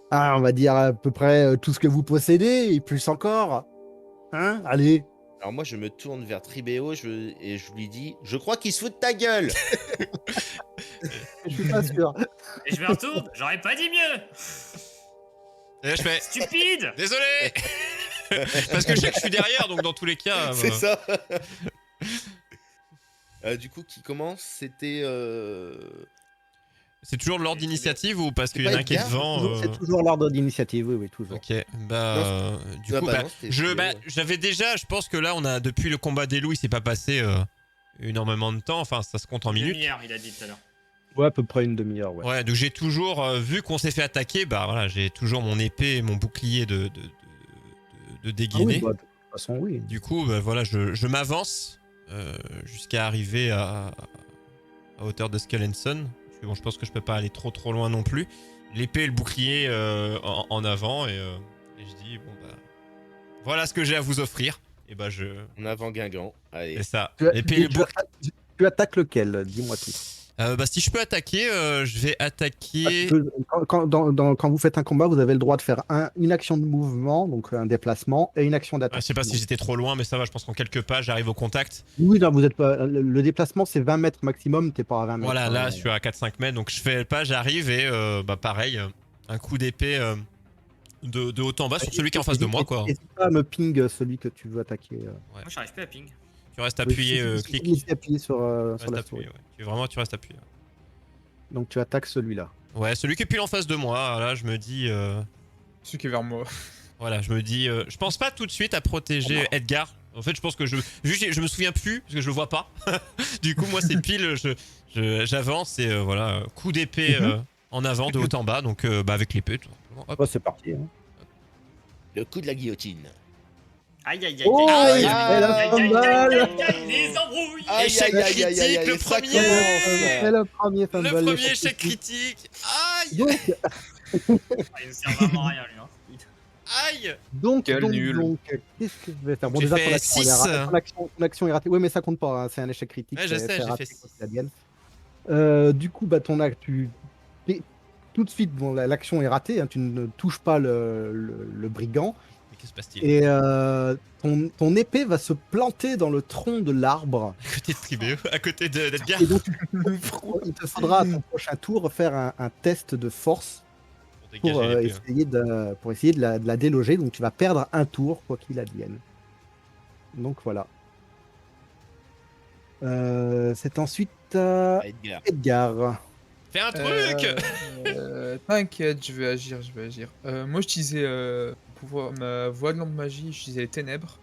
Speaker 1: Ah, on va dire à peu près tout ce que vous possédez et plus encore. Hein? Allez.
Speaker 3: Alors moi, je me tourne vers Tribéo et je lui dis, je crois qu'il se fout de ta gueule.
Speaker 1: Je suis pas sûr.
Speaker 5: Et je me retourne, j'aurais pas dit mieux.
Speaker 2: Et là, je fais
Speaker 5: Stupide.
Speaker 2: Désolé. Parce que je sais que je suis derrière, donc dans tous les cas.
Speaker 3: C'est ça. Du coup, qui commence? C'était...
Speaker 2: C'est toujours de l'ordre d'initiative ou parce
Speaker 3: C'est
Speaker 2: qu'il y en a
Speaker 3: pas
Speaker 2: un qui est
Speaker 3: Edgar,
Speaker 2: devant
Speaker 1: C'est toujours l'ordre d'initiative, oui, toujours.
Speaker 2: Ok, bah du
Speaker 3: Ah
Speaker 2: coup,
Speaker 3: bah
Speaker 2: bah,
Speaker 3: non, c'était
Speaker 2: bah,
Speaker 3: Tribéo, ouais.
Speaker 2: j'avais déjà, je pense que là, on a depuis le combat des loups, il s'est pas passé énormément de temps. Enfin, ça se compte en minutes.
Speaker 5: Demi-heure, il a dit tout à l'heure.
Speaker 1: Ouais, à peu près une demi-heure, ouais.
Speaker 2: Ouais, donc j'ai toujours vu qu'on s'est fait attaquer. Bah voilà, j'ai toujours mon épée et mon bouclier de
Speaker 1: Ah oui,
Speaker 2: dégainer.
Speaker 1: bah, de toute façon, oui.
Speaker 2: Du coup, bah, voilà, je m'avance jusqu'à arriver à hauteur de Skull and Son. Parce que bon, je pense que je peux pas aller trop loin non plus. L'épée et le bouclier en avant et je dis bon bah voilà ce que j'ai à vous offrir. Et bah je
Speaker 3: En avant Guingamp. Allez.
Speaker 2: c'est ça.
Speaker 1: Tu,
Speaker 2: L'épée et le bouclier.
Speaker 1: tu attaques lequel? Dis-moi tout.
Speaker 2: Bah si je peux attaquer, je vais attaquer.
Speaker 1: Quand vous faites un combat, vous avez le droit de faire une action de mouvement, donc un déplacement, et une action
Speaker 2: Je
Speaker 1: d'attaque.
Speaker 2: sais pas si j'étais trop loin, mais ça va. Je pense qu'en quelques pas, j'arrive au contact.
Speaker 1: Oui, non, vous êtes pas. Le déplacement, c'est 20 mètres maximum, t'es pas à 20 mètres.
Speaker 2: Voilà,
Speaker 1: hein.
Speaker 2: là, je suis à 4-5 mètres, donc je fais le pas, j'arrive et bah pareil, un coup d'épée de haut en bas sur celui qui est en face de moi, quoi.
Speaker 1: N'hésite pas à me ping celui que tu veux attaquer.
Speaker 5: Moi, j'arrive pas à ping.
Speaker 2: Tu restes appuyé,
Speaker 1: Oui,
Speaker 2: clic.
Speaker 1: N'hésite à appuyer sur
Speaker 2: Tu
Speaker 1: la
Speaker 2: restes
Speaker 1: souris.
Speaker 2: appuyé, ouais. Tu restes appuyé.
Speaker 1: Donc tu attaques celui-là.
Speaker 2: Ouais, celui qui est pile en face de moi, là, je me dis.
Speaker 4: Celui qui est vers moi.
Speaker 2: Voilà, je me dis. Je pense pas tout de suite à protéger Edgar. En fait, je pense que juste, je me souviens plus, parce que je le vois pas. Du coup, moi, c'est pile, j'avance et voilà, coup d'épée en avant, de haut en bas, donc bah, avec l'épée, tout simplement. Hop.
Speaker 1: Ouais, c'est parti. Hein.
Speaker 3: Le coup de la guillotine.
Speaker 5: Aïe aïe aïe
Speaker 1: Oh,
Speaker 5: aïe
Speaker 1: il
Speaker 5: aïe
Speaker 1: fait la
Speaker 5: aïe aïe
Speaker 1: fumble.
Speaker 5: aïe aïe aïe, les embrouilles.
Speaker 3: Aïe,
Speaker 2: Échec
Speaker 3: aïe, aïe, aïe,
Speaker 2: critique,
Speaker 3: aïe, aïe,
Speaker 2: le
Speaker 3: ça
Speaker 2: premier.
Speaker 3: commence.
Speaker 1: C'est le premier fumble.
Speaker 2: Le premier échec critique. Aïe.
Speaker 1: Donc,
Speaker 5: Il me sert vraiment à rien lui. Hein.
Speaker 2: Aïe.
Speaker 1: donc,
Speaker 4: Quel
Speaker 1: donc,
Speaker 4: nul.
Speaker 1: donc, qu'est-ce que je vais faire? Bon,
Speaker 2: J'ai
Speaker 1: déjà,
Speaker 2: fait
Speaker 1: ton action,
Speaker 2: six.
Speaker 1: ton action est ratée. Oui, mais ça compte pas, hein, c'est un échec critique.
Speaker 2: Ouais, je
Speaker 1: c'est
Speaker 2: sais, j'ai
Speaker 1: raté
Speaker 2: fait
Speaker 1: quoi
Speaker 2: six.
Speaker 1: qu'il advienne. Du coup, bah, ton acte, tout de suite, bon, l'action est ratée, hein, tu ne touches pas le brigand.
Speaker 2: Que se passe-t-il?
Speaker 1: Et ton épée va se planter dans le tronc de l'arbre.
Speaker 2: À côté de Tribéo, à côté d'Edgar.
Speaker 1: Et donc, il te faudra à ton prochain tour faire un test de force
Speaker 2: Pour dégager
Speaker 1: pour
Speaker 2: l'épée, hein.
Speaker 1: essayer de la déloger. Donc tu vas perdre un tour, quoi qu'il advienne. Donc voilà. C'est ensuite
Speaker 3: Edgar.
Speaker 1: Edgar.
Speaker 2: Fais un truc.
Speaker 4: T'inquiète, je vais agir. Moi, j'utilisais ma voix de lampe magie, j'utilisais les ténèbres.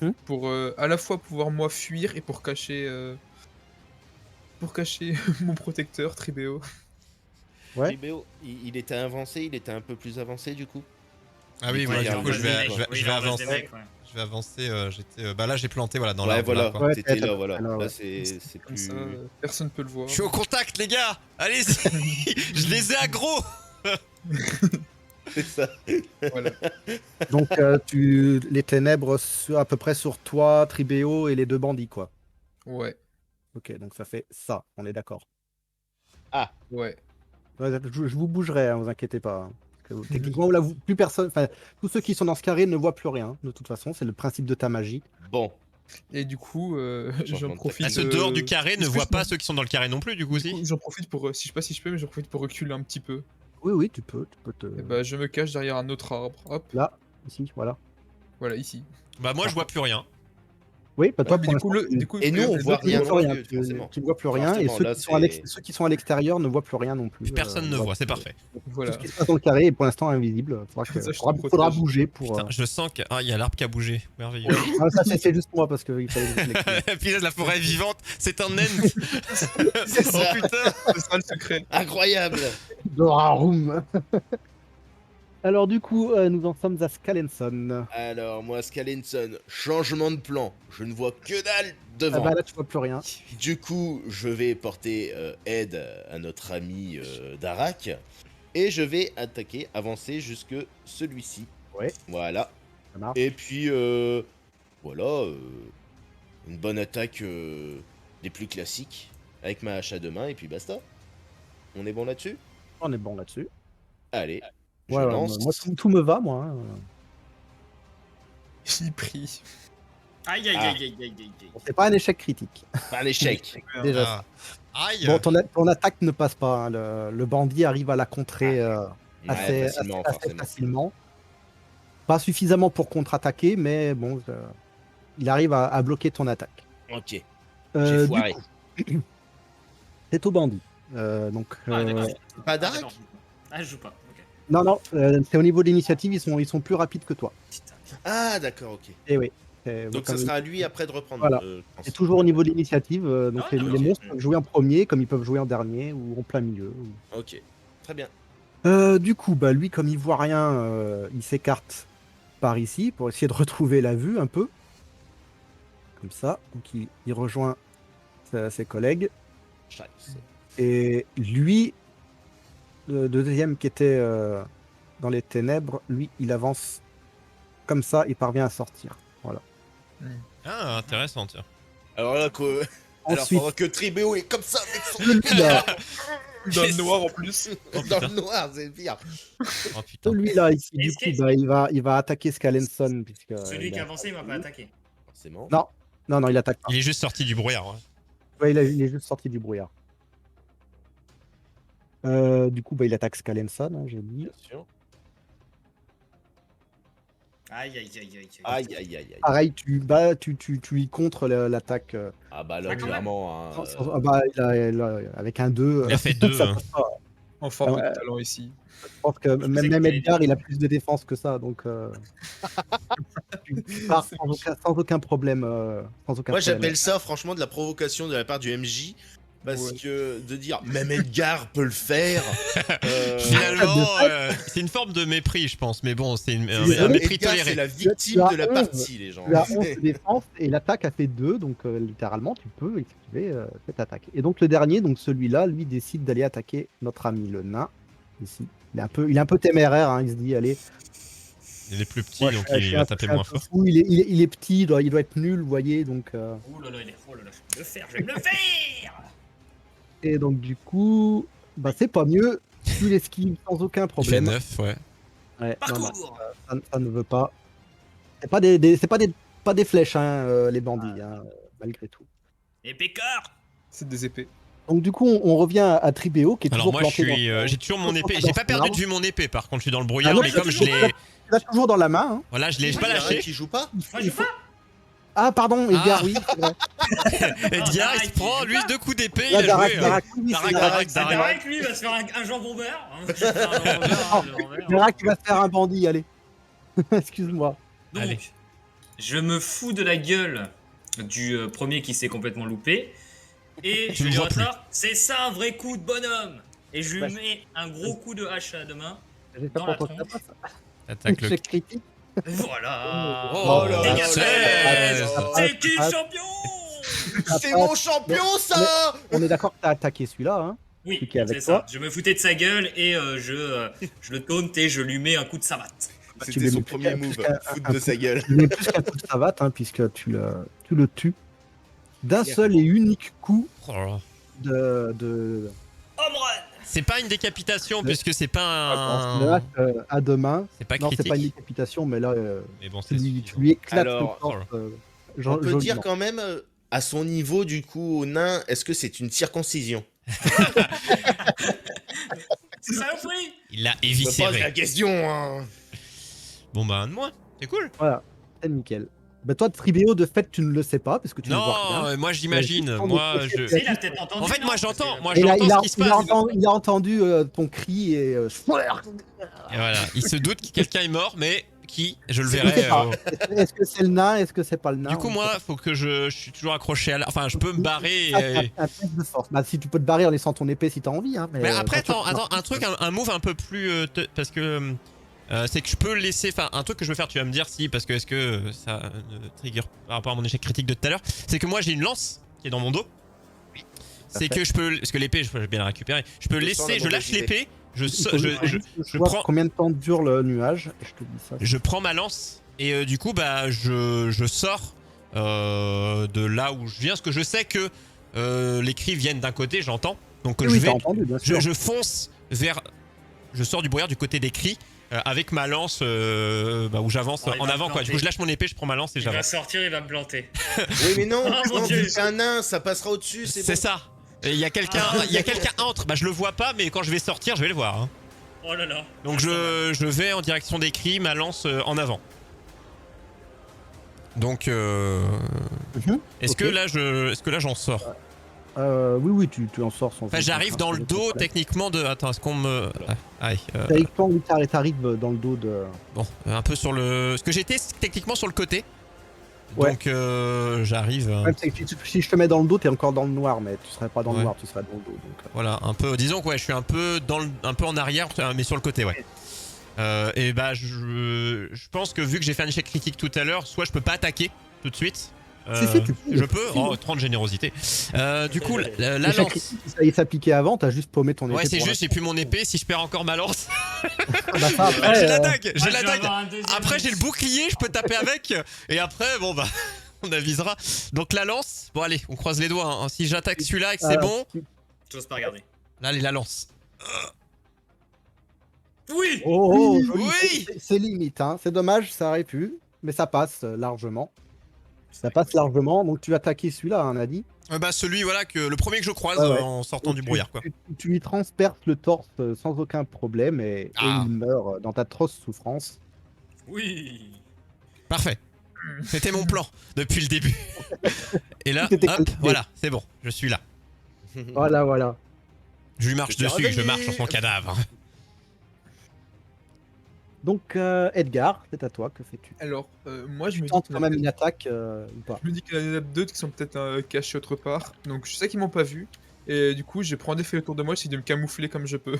Speaker 1: Mhm.
Speaker 4: Pour à la fois pouvoir moi fuir et pour cacher mon protecteur, Tribéo.
Speaker 1: Ouais.
Speaker 3: Tribéo, il était avancé, il était un peu plus avancé du coup.
Speaker 2: Ah oui, moi
Speaker 3: Ouais,
Speaker 2: du
Speaker 3: il
Speaker 2: coup je vais,
Speaker 3: envoie
Speaker 2: je vais avancer. Je vais avancer. Bah là j'ai planté voilà dans
Speaker 3: Ouais,
Speaker 2: l'arbre.
Speaker 3: voilà,
Speaker 2: là, quoi.
Speaker 1: Ouais,
Speaker 3: t'étais
Speaker 1: t'as-
Speaker 3: là, voilà.
Speaker 1: alors, ouais.
Speaker 3: Là, c'est
Speaker 4: Comme
Speaker 3: plus.
Speaker 4: ça, personne peut le voir.
Speaker 2: Je suis au contact les gars. Allez-y. Je les ai aggro.
Speaker 3: C'est ça.
Speaker 4: Voilà.
Speaker 1: Donc les ténèbres à peu près sur toi, Tribéo et les deux bandits, quoi.
Speaker 4: Ouais.
Speaker 1: Ok, donc ça fait ça, on est d'accord.
Speaker 4: Ouais.
Speaker 1: Ouais, je vous bougerai, hein, vous inquiétez pas. Hein. Parce que, techniquement, là, plus personne, enfin, tous ceux qui sont dans ce carré ne voient plus rien. De toute façon, c'est le principe de ta magie.
Speaker 3: Bon,
Speaker 4: Et du coup,
Speaker 3: Changement
Speaker 4: j'en
Speaker 3: de
Speaker 4: profite.
Speaker 2: Ah, ceux dehors du carré ne
Speaker 4: Est-ce que
Speaker 2: voient
Speaker 4: je
Speaker 2: pas
Speaker 4: m'en-
Speaker 2: ceux qui sont dans le carré non plus du coup
Speaker 4: Du coup,
Speaker 2: si.
Speaker 4: j'en profite pour, si je sais pas si je peux, mais j'en profite pour reculer un petit peu.
Speaker 1: Oui, tu peux te.
Speaker 4: Et bah, je me cache derrière un autre arbre. Hop,
Speaker 1: Là, ici, voilà.
Speaker 4: voilà, ici.
Speaker 2: Bah moi je vois plus rien.
Speaker 1: Oui, bah, toi,
Speaker 4: Ouais, mais
Speaker 1: pour
Speaker 4: du coup,
Speaker 1: l'instant,
Speaker 4: du coup,
Speaker 3: Et nous, on
Speaker 4: les
Speaker 3: voit
Speaker 4: autres-
Speaker 1: tu ne
Speaker 3: rien
Speaker 1: vois
Speaker 3: non
Speaker 1: plus
Speaker 3: plus, forcément.
Speaker 1: tu ne vois plus rien, et
Speaker 3: Forcément,
Speaker 1: ceux
Speaker 3: là,
Speaker 1: ceux qui sont à l'extérieur ne voient plus rien non plus.
Speaker 2: Plus personne ne voit, c'est parfait.
Speaker 1: Tout
Speaker 4: Voilà.
Speaker 1: ce qui se passe dans le carré est pour l'instant invisible.
Speaker 4: Ça, je te
Speaker 1: Faudra
Speaker 4: protège.
Speaker 1: bouger pour.
Speaker 2: Putain, je sens que il y a l'arbre qui a bougé. Merveilleux.
Speaker 1: Ah, ça, c'est juste moi parce qu'il fallait que je l'explique.
Speaker 2: Puis là, la forêt est vivante, c'est un nain.
Speaker 3: C'est ça.
Speaker 2: Oh putain.
Speaker 4: C'est ça le secret.
Speaker 3: Incroyable.
Speaker 1: Dorarum. Alors du coup, nous en sommes à Scalenson.
Speaker 3: Alors, moi, Scalenson, changement de plan. Je ne vois que dalle
Speaker 1: Ah
Speaker 3: devant.
Speaker 1: bah là, tu vois plus rien.
Speaker 3: Du coup, je vais porter aide à notre ami Darak. Et je vais avancer jusque celui-ci.
Speaker 1: Ouais.
Speaker 3: Voilà.
Speaker 1: Ça marche.
Speaker 3: Et puis, voilà. Une bonne attaque des plus classiques. Avec ma hache à deux mains, et puis basta. On est bon là-dessus?
Speaker 1: On est bon là-dessus.
Speaker 3: Allez. Je
Speaker 1: Ouais,
Speaker 3: lance.
Speaker 1: moi, tout me va, moi. Hein.
Speaker 4: J'y prie.
Speaker 5: Aïe aïe
Speaker 3: Ah.
Speaker 5: aïe aïe aïe aïe aïe.
Speaker 1: C'est pas un échec critique.
Speaker 3: Pas un échec.
Speaker 1: Déjà.
Speaker 2: Ah. Aïe.
Speaker 1: Bon, ton attaque ne passe pas. Hein. Le bandit arrive à la contrer
Speaker 3: Ouais, facilement,
Speaker 1: assez
Speaker 3: forcément.
Speaker 1: facilement. Pas suffisamment pour contre-attaquer, mais bon, il arrive à bloquer ton attaque.
Speaker 3: Ok.
Speaker 1: Du
Speaker 3: J'ai foiré.
Speaker 1: coup, c'est au bandit. Donc,
Speaker 5: Ah, d'accord.
Speaker 3: Pas
Speaker 5: Ah,
Speaker 3: Darak?
Speaker 5: d'accord. Ah, je joue pas. Ok.
Speaker 1: non, c'est au niveau de l'initiative, ils sont plus rapides que toi.
Speaker 5: Putain.
Speaker 3: Ah, d'accord, ok.
Speaker 1: Et oui.
Speaker 3: Donc ça sera à lui après de reprendre.
Speaker 1: Voilà.
Speaker 3: je pense.
Speaker 1: C'est toujours au niveau de l'initiative. Donc
Speaker 5: Ah,
Speaker 1: les
Speaker 5: ok.
Speaker 1: monstres peuvent jouer en premier, comme ils peuvent jouer en dernier ou en plein milieu.
Speaker 3: Ok. Très bien.
Speaker 1: Du coup, bah, lui, comme il voit rien, il s'écarte par ici pour essayer de retrouver la vue un peu. Comme ça. Donc il rejoint ses collègues.
Speaker 3: Scheiße.
Speaker 1: Et lui, le deuxième qui était dans les ténèbres, lui, il avance comme ça, il parvient à sortir. Voilà.
Speaker 2: Ah, intéressant, tiens.
Speaker 3: Alors là, alors
Speaker 1: Ensuite,
Speaker 3: pendant que Tribéo est comme ça avec son
Speaker 1: celui-là,
Speaker 4: Dans le noir en plus.
Speaker 2: Oh,
Speaker 3: dans
Speaker 2: putain.
Speaker 3: le noir, c'est pire.
Speaker 2: Oh putain.
Speaker 1: celui-là ici, du
Speaker 5: Est-ce
Speaker 1: coup,
Speaker 5: que-
Speaker 1: bah, il va attaquer Scalenson puisque.
Speaker 5: Celui
Speaker 1: il
Speaker 5: qui a
Speaker 1: a-
Speaker 5: avancé, il m'a pas attaqué.
Speaker 3: Forcément.
Speaker 1: Non. Non, il attaque pas.
Speaker 2: Il est juste sorti du brouillard. Ouais.
Speaker 1: Ouais, il est juste sorti du brouillard. Du coup, bah, il attaque Scalenson, hein, j'ai dit.
Speaker 3: Bien sûr.
Speaker 5: Aïe aïe aïe aïe aïe.
Speaker 3: Aïe, aïe, aïe, aïe.
Speaker 1: Pareil, tu lui contres l'attaque.
Speaker 3: Ah bah là,
Speaker 5: Ah, quand
Speaker 3: clairement. hein,
Speaker 1: Ah bah, avec un 2.
Speaker 2: Il a fait 2.
Speaker 1: ça passe pas.
Speaker 4: Enfin,
Speaker 1: Ouais.
Speaker 4: de talent ici.
Speaker 1: Je pense que
Speaker 5: pensais
Speaker 1: même
Speaker 5: que t'allais
Speaker 1: Edgar,
Speaker 5: dire-
Speaker 1: il a plus de défense que ça, donc tu pars sans aucun problème. Sans aucun
Speaker 3: Moi,
Speaker 1: problème.
Speaker 3: j'appelle ça franchement de la provocation de la part du MJ. Parce
Speaker 4: Ouais.
Speaker 3: que de dire même Edgar peut le faire.
Speaker 2: Finalement, c'est une forme de mépris, je pense. Mais bon, c'est un
Speaker 1: Désolé,
Speaker 2: mépris
Speaker 3: Edgar, c'est
Speaker 2: toléré.
Speaker 3: la
Speaker 1: Tu
Speaker 3: victime
Speaker 1: as
Speaker 3: de la
Speaker 1: 11.
Speaker 3: partie, les gens.
Speaker 1: Tu as 11 de défense et l'attaque a fait 2, donc littéralement tu peux esquiver cette attaque. Et donc le dernier, donc celui-là, lui décide d'aller attaquer notre ami le nain. Ici. Il est un peu téméraire, hein, il se dit allez.
Speaker 2: Il est plus petit,
Speaker 1: moi,
Speaker 2: donc
Speaker 1: je suis
Speaker 2: il
Speaker 1: un-
Speaker 2: va
Speaker 1: je
Speaker 2: taper
Speaker 1: suis un
Speaker 2: moins
Speaker 1: peu
Speaker 2: fort.
Speaker 1: fou, il est petit, il doit être nul, vous voyez, donc.
Speaker 5: Oh là là, oh là là, je vais le faire, je vais le faire.
Speaker 1: Et donc du coup, bah c'est pas mieux. Tu l'esquives sans aucun
Speaker 2: Il fait
Speaker 1: problème.
Speaker 2: 9, ouais.
Speaker 1: Ouais, non, non,
Speaker 5: Parcours.
Speaker 1: ça ne veut pas. C'est pas des flèches, hein, les bandits, hein, malgré tout.
Speaker 5: Et pécard.
Speaker 4: C'est des épées.
Speaker 1: Donc du coup, on revient à Tribéo qui est
Speaker 2: Alors
Speaker 1: toujours
Speaker 2: moi,
Speaker 1: planté
Speaker 2: j'ai toujours mon épée.
Speaker 1: planté
Speaker 2: J'ai
Speaker 1: dans
Speaker 2: pas
Speaker 1: son
Speaker 2: perdu de
Speaker 1: arbre.
Speaker 2: vue mon épée. Par contre, je suis dans le
Speaker 1: Ah
Speaker 2: brouillard,
Speaker 1: non,
Speaker 2: mais comme je l'ai,
Speaker 1: tu l'as toujours dans la main. Hein.
Speaker 2: voilà, je l'ai pas
Speaker 3: Il y a un
Speaker 2: lâché.
Speaker 3: qui joue pas.
Speaker 5: Moi, je pas.
Speaker 1: Ah pardon, Edgar,
Speaker 2: Ah.
Speaker 1: oui, c'est vrai.
Speaker 2: Edgar, il se
Speaker 5: Darak,
Speaker 2: prend
Speaker 5: il
Speaker 2: lui
Speaker 5: joue
Speaker 2: 2 coups d'épée.
Speaker 1: Là,
Speaker 2: Il a joué.
Speaker 1: Darak, oui,
Speaker 2: Darak,
Speaker 1: c'est
Speaker 2: Darak,
Speaker 1: Darak.
Speaker 5: Ah,
Speaker 2: Darak.
Speaker 5: Darak, lui, il va se faire un jambon beurre. Hein. Il va se faire un jambon beurre, un jambon beurre.
Speaker 1: Darak, il va se faire un bandit, allez. Excuse-moi.
Speaker 2: Allez.
Speaker 5: Donc, je me fous de la gueule du premier qui s'est complètement loupé. Et
Speaker 2: Tu
Speaker 5: je
Speaker 2: le
Speaker 5: lui
Speaker 2: vois plus.
Speaker 5: retard, c'est ça un vrai coup de bonhomme. Et je lui
Speaker 1: Ouais.
Speaker 5: mets un gros coup de hache à deux mains.
Speaker 1: J'espère
Speaker 5: Dans la
Speaker 1: pour toi que ça
Speaker 5: tronche.
Speaker 1: passe.
Speaker 2: Attaque le.
Speaker 1: Échec critique.
Speaker 5: Voilà.
Speaker 2: Oh
Speaker 3: là
Speaker 5: Dégage.
Speaker 3: là
Speaker 2: seize.
Speaker 3: là.
Speaker 5: C'est qui le
Speaker 1: Ah,
Speaker 5: champion?
Speaker 3: C'est mon champion, ça.
Speaker 1: On est d'accord que t'as attaqué celui-là, hein.
Speaker 5: Oui,
Speaker 1: Celui qui est avec
Speaker 5: c'est
Speaker 1: toi.
Speaker 5: ça. Je me foutais de sa gueule et je le taunt et je lui mets un coup de savate.
Speaker 1: Tu
Speaker 3: C'était
Speaker 1: l'as
Speaker 3: son
Speaker 1: mis
Speaker 3: premier
Speaker 1: plus
Speaker 3: move,
Speaker 1: qu'un-
Speaker 3: foutre
Speaker 1: un
Speaker 3: de sa gueule.
Speaker 1: Tu mets plus qu'un coup de savate, hein, puisque tu le tues d'un seul et unique coup
Speaker 2: Oh là là.
Speaker 1: de
Speaker 5: Home run.
Speaker 2: C'est pas une décapitation
Speaker 1: Le-
Speaker 2: puisque c'est pas
Speaker 1: de
Speaker 2: un.
Speaker 1: hache à deux mains.
Speaker 2: C'est pas
Speaker 1: Non, c'est pas une
Speaker 2: critique.
Speaker 1: décapitation, mais là,
Speaker 2: Mais bon,
Speaker 1: tu
Speaker 2: c'est
Speaker 1: lui
Speaker 2: suffisant.
Speaker 1: éclates
Speaker 3: Alors,
Speaker 1: le corps.
Speaker 3: On peut dire
Speaker 1: joliment.
Speaker 3: quand même, à son niveau, du coup, au nain, est-ce que c'est une circoncision?
Speaker 5: C'est ça le prix.
Speaker 2: Il l'a
Speaker 3: Je me pose la
Speaker 2: éviscéré.
Speaker 3: question, hein.
Speaker 2: Bon bah un de moins. C'est cool.
Speaker 1: Voilà, c'est nickel. Bah, toi, Tribéo, de fait, tu ne le sais pas, parce que tu ne vois rien.
Speaker 2: Non, moi j'imagine.
Speaker 1: Ouais,
Speaker 2: Moi
Speaker 1: c'est-
Speaker 2: je.
Speaker 1: c'est-
Speaker 5: Il a peut-être entendu.
Speaker 2: En fait,
Speaker 5: non
Speaker 2: moi
Speaker 5: Parce
Speaker 2: j'entends.
Speaker 5: que-
Speaker 2: Moi
Speaker 1: Et là,
Speaker 2: j'entends ce qui se passe.
Speaker 1: il a entendu ton cri et...
Speaker 2: Et voilà. Il se doute que quelqu'un est mort, mais qui je le
Speaker 1: Je sais
Speaker 2: verrai.
Speaker 1: pas. Est-ce que c'est le nain? Est-ce que c'est pas le nain?
Speaker 2: Du coup,
Speaker 1: On
Speaker 2: moi,
Speaker 1: sait
Speaker 2: faut que je suis toujours accroché à la. Enfin, je peux me barrer.
Speaker 1: pas. Un test de force. Bah, si tu peux te barrer en laissant ton épée si t'as envie. Hein,
Speaker 2: Mais après,
Speaker 1: quand tu-
Speaker 2: attends, un truc, un move un peu plus. Parce que. C'est que je peux laisser. Enfin, un truc que je veux faire, tu vas me dire si, parce que est-ce que ça trigger par rapport à mon échec critique de tout à l'heure. C'est que moi, j'ai une lance qui est dans mon dos. C'est que je peux. Parce que l'épée, je peux bien la récupérer. Je peux
Speaker 3: Je
Speaker 2: laisser.
Speaker 3: sens la
Speaker 2: Je lâche
Speaker 3: mauvaise idée.
Speaker 2: l'épée. Je,
Speaker 1: Il
Speaker 2: so-
Speaker 1: faut
Speaker 2: je,
Speaker 1: juste
Speaker 2: je,
Speaker 1: que
Speaker 2: je
Speaker 1: vois
Speaker 2: prends.
Speaker 1: combien de temps dure le nuage et je te dis ça.
Speaker 2: Je prends ma lance et du coup bah je sors de là où je viens parce que je sais que les cris viennent d'un côté, j'entends. Donc
Speaker 1: Oui,
Speaker 2: je
Speaker 1: oui,
Speaker 2: vais
Speaker 1: t'as entendu, bien sûr.
Speaker 2: je fonce vers je sors du brouillard du côté des cris avec ma lance où j'avance
Speaker 5: Oh, il
Speaker 2: en
Speaker 5: va
Speaker 2: avant
Speaker 5: me
Speaker 2: quoi. Du
Speaker 5: planter.
Speaker 2: coup je lâche mon épée, je prends ma lance et
Speaker 5: Il va
Speaker 2: j'avance.
Speaker 5: sortir, il va me planter.
Speaker 3: Oui, mais non,
Speaker 5: Oh, mon
Speaker 3: non,
Speaker 5: Dieu.
Speaker 3: vu que c'est un nain, ça passera au-dessus, c'est
Speaker 2: C'est
Speaker 3: bon.
Speaker 2: ça. Et il y a quelqu'un
Speaker 5: Ah.
Speaker 2: il y a quelqu'un entre. Bah je le vois pas mais quand je vais sortir, je vais le voir hein.
Speaker 5: Oh là là.
Speaker 2: Donc je vais en direction des cris, ma lance en avant. Donc
Speaker 1: Mhm.
Speaker 2: est-ce
Speaker 1: Ok.
Speaker 2: que là j'en sors?
Speaker 1: Oui, tu en sors sans.
Speaker 2: Enfin, j'arrive dans le dos techniquement de. Attends, est-ce qu'on me. Aïe.
Speaker 1: Techniquement, oui, t'arrives dans le dos de.
Speaker 2: Bon, un peu sur le. Parce que j'étais techniquement sur le côté.
Speaker 1: Ouais.
Speaker 2: Donc j'arrive.
Speaker 1: Même si je te mets dans le dos, t'es encore dans le noir, mais tu serais pas dans le
Speaker 2: Ouais.
Speaker 1: noir, tu serais dans le dos. Donc,
Speaker 2: Voilà, un peu. Disons que ouais, je suis un peu un peu en arrière, mais sur le côté, ouais. Et bah, je pense que vu que j'ai fait un échec critique tout à l'heure, soit je peux pas attaquer tout de suite.
Speaker 1: Si, si, tu peux.
Speaker 2: Je peux.
Speaker 1: Si,
Speaker 2: Oh,
Speaker 1: oui.
Speaker 2: 30 générosité. Du coup, la
Speaker 1: l'échec
Speaker 2: lance.
Speaker 1: critique, si ça y est s'appliquer avant, t'as juste paumé ton épée.
Speaker 2: Ouais, c'est
Speaker 1: pour
Speaker 2: juste, j'ai plus mon épée. Si je perds encore ma lance,
Speaker 1: Bah, ça, après,
Speaker 2: j'ai la dague. J'ai
Speaker 5: Moi,
Speaker 2: la
Speaker 5: je vais
Speaker 2: dague.
Speaker 5: avoir un deuxième
Speaker 2: Après, j'ai le
Speaker 5: lance.
Speaker 2: bouclier, je peux taper avec. Et après, bon, bah, on avisera. Donc, la lance. Bon, allez, on croise les doigts. Hein. Si j'attaque celui-là et que c'est bon,
Speaker 5: J'ose pas regarder.
Speaker 2: là, allez, la lance.
Speaker 5: Oui.
Speaker 1: Oh,
Speaker 2: Oui.
Speaker 1: joli.
Speaker 2: Oui.
Speaker 1: C'est limite, hein. C'est dommage, ça aurait pu, mais ça passe largement. Ça passe largement, donc tu vas attaquer celui-là, hein, on a dit.
Speaker 2: Bah, celui, voilà, le premier que je croise
Speaker 1: Ouais, ouais.
Speaker 2: en sortant
Speaker 1: Donc,
Speaker 2: du brouillard, quoi.
Speaker 1: Tu lui transperces le torse sans aucun problème et
Speaker 2: Ah.
Speaker 1: il meurt dans d'atroces souffrances.
Speaker 5: Oui.
Speaker 2: Parfait. C'était mon plan depuis le début. Et là,
Speaker 1: C'était
Speaker 2: hop,
Speaker 1: calculé.
Speaker 2: voilà, c'est bon, je suis là.
Speaker 1: Voilà.
Speaker 2: Je lui marche
Speaker 3: Je t'ai
Speaker 2: dessus, je
Speaker 3: réveillé.
Speaker 2: marche sur son cadavre.
Speaker 1: Donc, Edgar, c'est à toi, que fais-tu?
Speaker 4: Alors, moi, je me dis
Speaker 1: Tente
Speaker 4: qu'il y
Speaker 1: quand
Speaker 4: en a
Speaker 1: même
Speaker 4: peut-être-
Speaker 1: une attaque ou pas?
Speaker 4: je me dis qu'il y en a d'autres qui sont peut-être cachés autre part. Donc, je sais qu'ils m'ont pas vu. Et du coup, je prends des faits autour de moi, j'essaie de me camoufler comme je peux.